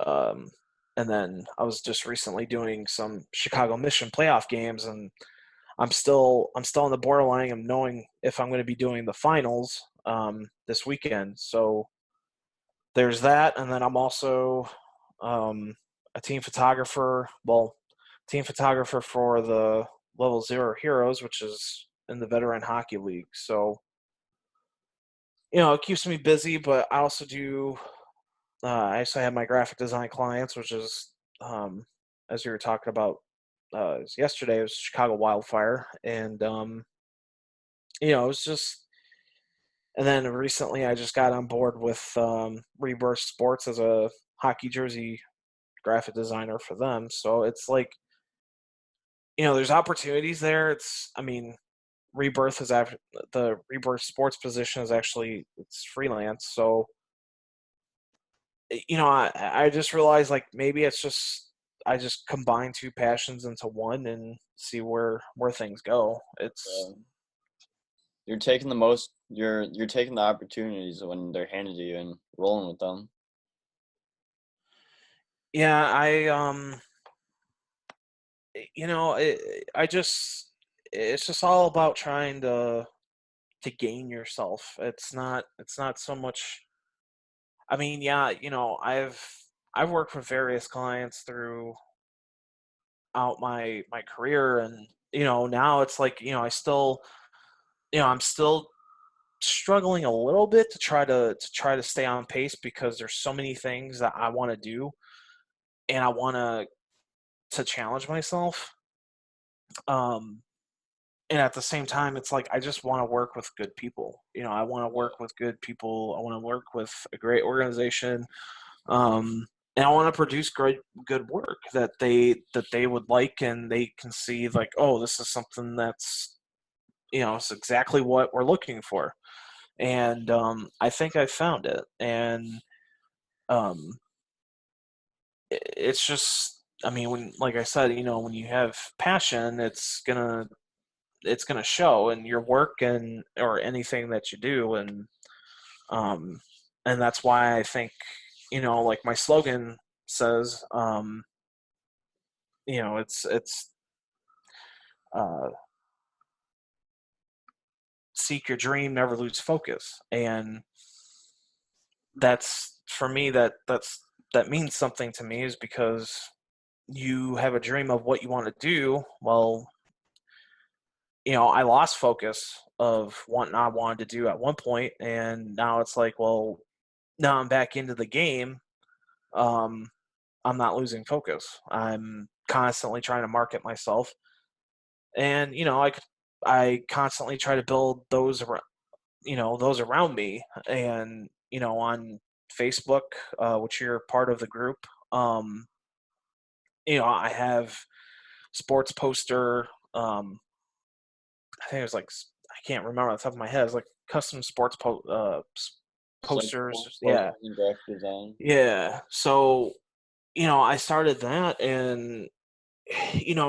Um, and then I was just recently doing some Chicago Mission playoff games, and I'm still on the borderline of knowing if I'm going to be doing the finals this weekend. So there's that, and then I'm also a team photographer. Well, team photographer for the Level Zero Heroes, which is in the Veteran Hockey League. So it keeps me busy, but I also do. I also have my graphic design clients, which is as we were talking about yesterday, it was Chicago Wildfire, and it was just. And then recently, I just got on board with Rebirth Sports as a hockey jersey graphic designer for them. So it's like, there's opportunities there. Rebirth is after the Rebirth Sports position is actually it's freelance. So, I just realized like maybe it's just I just combine two passions into one and see where things go. It's You're taking the most. You're taking the opportunities when they're handed to you and rolling with them. yeah, I just it's just all about trying to gain yourself. It's not so much. I mean, yeah, I've worked with various clients throughout my career, and now it's like I'm still struggling a little bit to try to stay on pace because there's so many things that I want to do, and I want to challenge myself. Um, and at the same time, it's like I just want to work with good people. I want to work with good people. I want to work with a great organization, and I want to produce great good work that they would like, and they can see like, oh, this is something that's it's exactly what we're looking for. And I think I found it. And um, it's just, I mean, when like I said, when you have passion, it's gonna show in your work and or anything that you do. Um, and that's why I think like my slogan says, it's uh, seek your dream, never lose focus, and that's for me that means something to me is because you have a dream of what you want to do. Well, I lost focus of what I wanted to do at one point, and now it's like, well, now I'm back into the game. Um, I'm not losing focus. I'm constantly trying to market myself, and I constantly try to build those around me, and on Facebook, which you're part of the group. I have sports poster. I think it was like I can't remember off the top of my head. It's like custom sports It's like posters. posters Yeah, and graphic design. yeah. So I started that, and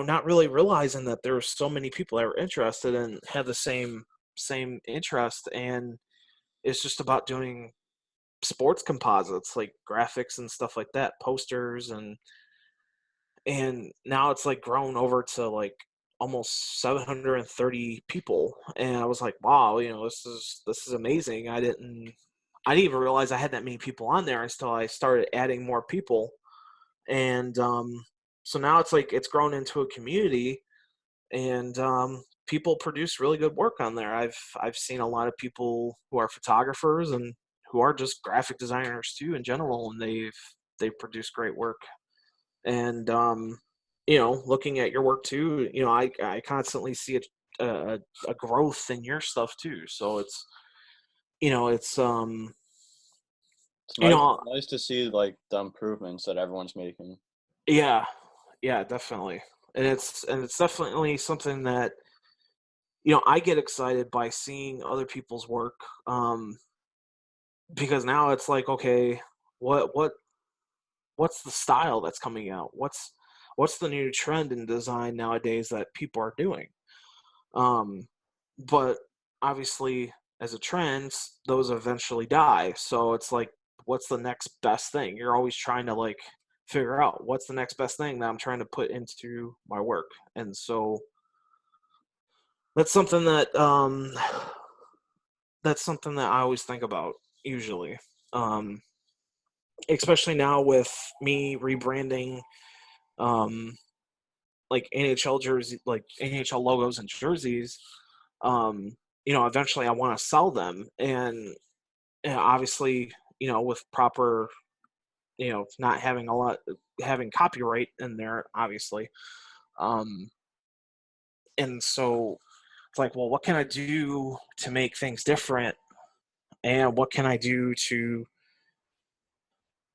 not really realizing that there were so many people that were interested and had the same interest, and it's just about doing sports composites like graphics and stuff like that, posters, and now it's like grown over to like almost 730 people, and I was like, wow, this is amazing. I didn't even realize I had that many people on there until I started adding more people, and so now it's like it's grown into a community, and people produce really good work on there. I've seen a lot of people who are photographers and who are just graphic designers too in general, and they've produced great work. And looking at your work too, I constantly see a growth in your stuff too. So it's It's you nice, know nice to see like the improvements that everyone's making. yeah, yeah, definitely. And it's definitely something that I get excited by seeing other people's work, because now it's like, okay, what what's the style that's coming out? What's the new trend in design nowadays that people are doing? But obviously, as a trend, those eventually die. So it's like, what's the next best thing? You're always trying to like figure out what's the next best thing that I'm trying to put into my work. And so that's something that I always think about usually. Um, Especially now with me rebranding um like NHL jersey, like NHL logos and jerseys. Eventually I want to sell them, and obviously, with proper, not having having copyright in there, obviously. Um, and so it's like, well, what can I do to make things different, and what can I do to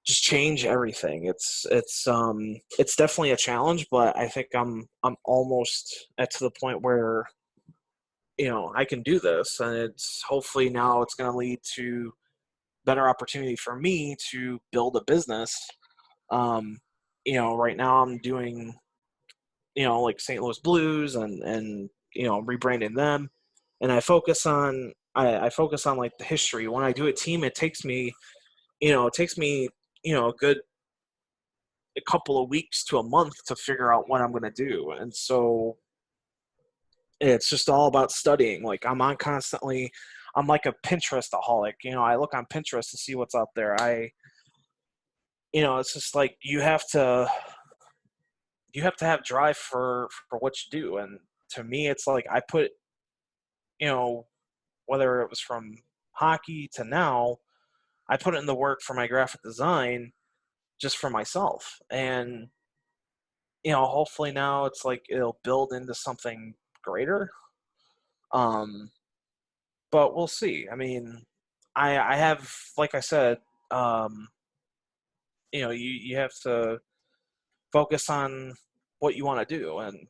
just change everything? It's definitely a challenge, but I think I'm almost at to the point where I can do this, and it's hopefully now it's going to lead to better opportunity for me to build a business. Um, right now I'm doing, like St. Louis Blues and rebranding them, and I focus on like the history. When I do a team, it takes me a good a couple of weeks to a month to figure out what I'm going to do, and so it's just all about studying. Like I'm like a Pinterest-aholic. I look on Pinterest to see what's out there. It's just like you have to have drive for what you do. And to me, it's like I put, you know, whether it was from hockey to now, I put it in the work for my graphic design just for myself. And, hopefully now it's like it'll build into something greater. Um, but we'll see. I mean, I have, like I said, um, you have to focus on what you want to do. And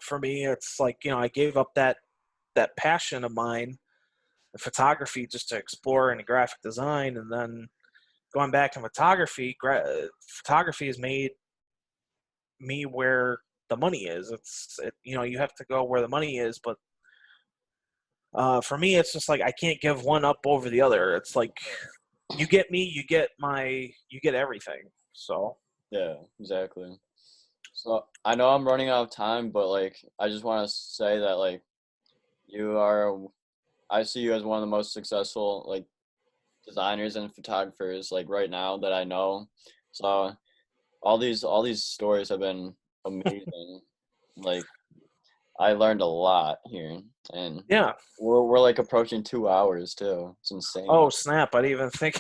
for me, it's like, I gave up that passion of mine, the photography, just to explore into graphic design. And then going back to photography has made me where the money is. You have to go where the money is. But for me, it's just like I can't give one up over the other. It's like you get me, you get everything. So Yeah, exactly. So I know I'm running out of time, but like I just want to say that like you are, I see you as one of the most successful like designers and photographers like right now that I know. So all these stories have been amazing. Like I learned a lot here, and yeah. we're like approaching 2 hours too. It's insane. Oh snap! I didn't even think.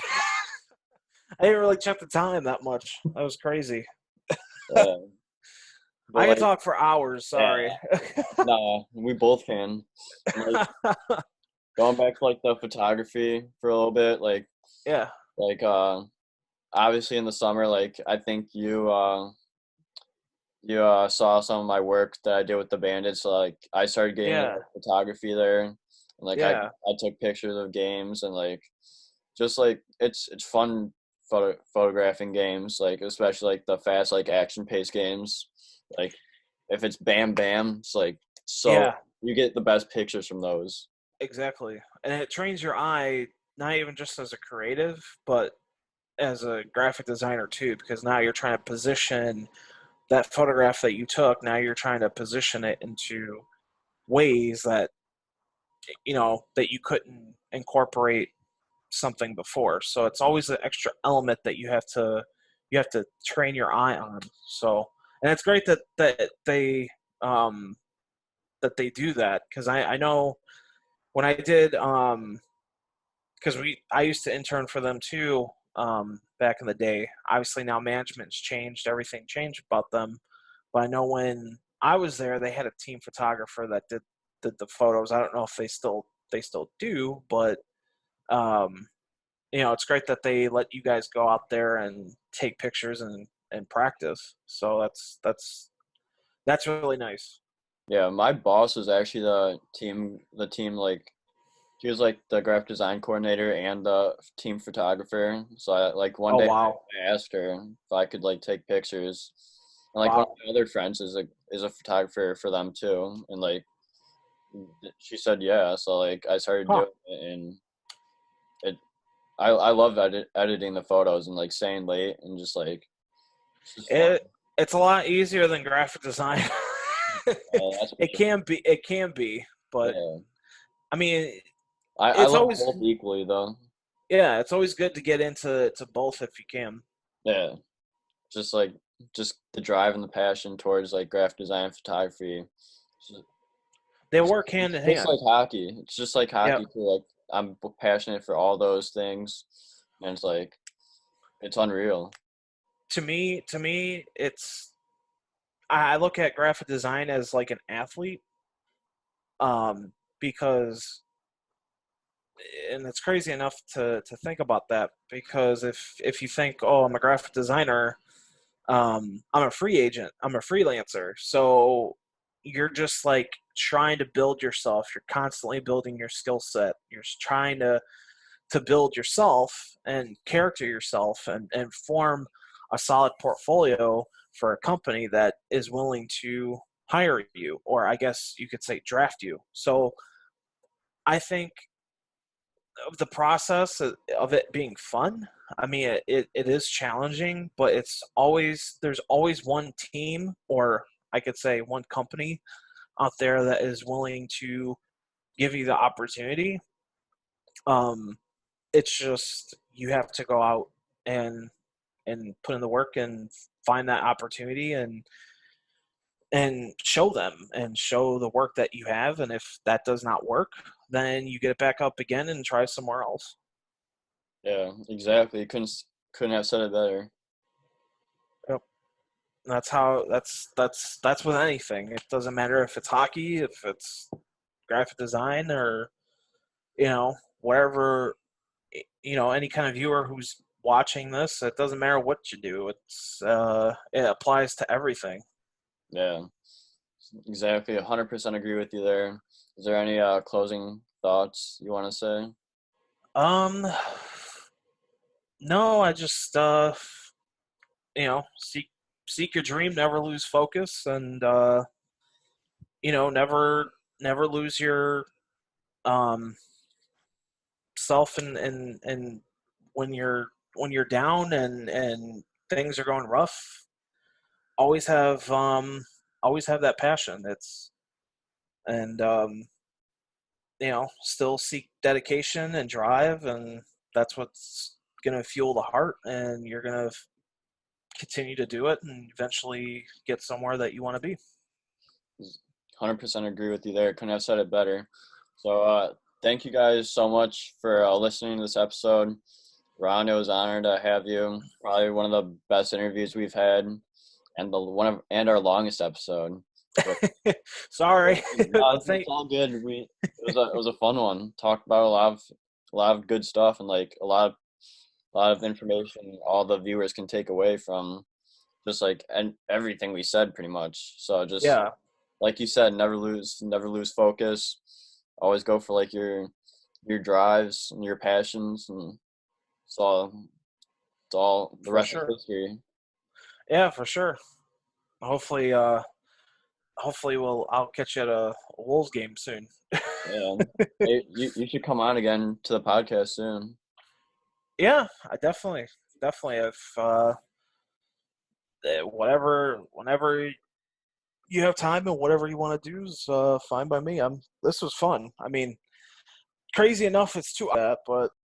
I didn't really check the time that much. That was crazy. Yeah, but I could like talk for hours. yeah, Sorry. no, we both can. Like going back to like the photography for a little bit, Yeah. like obviously in the summer, like I think you saw some of my work that I did with the Bandits. So like I started getting into Yeah. photography there, and like Yeah. I took pictures of games and like just like it's fun photographing games, like especially like the fast like action paced games. Like if it's bam bam, it's like so Yeah. you get the best pictures from those. Exactly. And it trains your eye not even just as a creative, but as a graphic designer too, because now you're trying to position that photograph that you took. Now you're trying to position it into ways that that you couldn't incorporate something before. So it's always an extra element that you have to train your eye on. So, and it's great um that they do that, because I know when I did because I used to intern for them too, back in the day. Obviously now management's changed, everything changed about them. But I know when I was there, they had a team photographer that did the photos. I don't know if they still do, but um, it's great that they let you guys go out there and take pictures and practice. So that's really nice. Yeah, my boss was actually the team like She was like the graphic design coordinator and the team photographer. So like one Oh day wow, I asked her if I could like take pictures. And like one of wow, my other friends is a photographer for them too. And like she said yeah. So like I started huh? doing it, and it I love editing the photos and like staying late and just like it's just fun. It's a lot easier than graphic design. That's for It sure. can be. It can be, but Yeah. I mean, I it's love always both equally though. yeah, it's always good to get into both if you can. Yeah. Just like just the drive and the passion towards like graphic design and photography. They It's, work hand it's in just hand. like hockey. It's just like Yep. hockey too. Like I'm passionate for all those things, and it's like it's unreal. It's I look at graphic design as like an athlete, because and it's crazy enough to think about that because if you think, oh, I'm a graphic designer, I'm a free agent, I'm a freelancer, so you're just like trying to build yourself. You're constantly building your skill set. You're trying to build yourself and character yourself and form a solid portfolio for a company that is willing to hire you, or I guess you could say draft you. So I think of the process of it being fun. I mean, it is challenging, but there's always one team, or I could say one company out there that is willing to give you the opportunity. Um, it's just you have to go out and put in the work and find that opportunity and show them and show the work that you have. And if that does not work, then you get it back up again and try somewhere else. Yeah, exactly. Couldn't have said it better. Yep. That's how that's with anything. It doesn't matter if it's hockey, if it's graphic design, or wherever, any kind of viewer who's watching this. It doesn't matter what you do. It applies to everything. Yeah, exactly. 100% agree with you there. Is there any closing thoughts you want to say? Um, no, I just seek your dream, never lose focus, and never lose your um self, and when you're down and things are going rough, always have that passion. It's and still seek dedication and drive, and that's what's going to fuel the heart, and you're going to continue to do it and eventually get somewhere that you want to be. 100% agree with you there. Couldn't have said it better. So, thank you guys so much for listening to this episode. Ron, it was an honor to have you. Probably one of the best interviews we've had, and and our longest episode. But Sorry. no, it's Thank all good. It was a fun one. Talked about a lot of good stuff and like a lot of information all the viewers can take away from just like and everything we said pretty much. So just Yeah, like you said, never lose focus. Always go for like your drives and your passions, and it's all it's all the for rest is sure. history. Yeah, for sure. Hopefully I'll catch you at a Wolves game soon. Yeah, hey, you should come on again to the podcast soon. Yeah, I definitely if whenever you have time and whatever you want to do is fine by me. This was fun. I mean, crazy enough it's 2 hours, but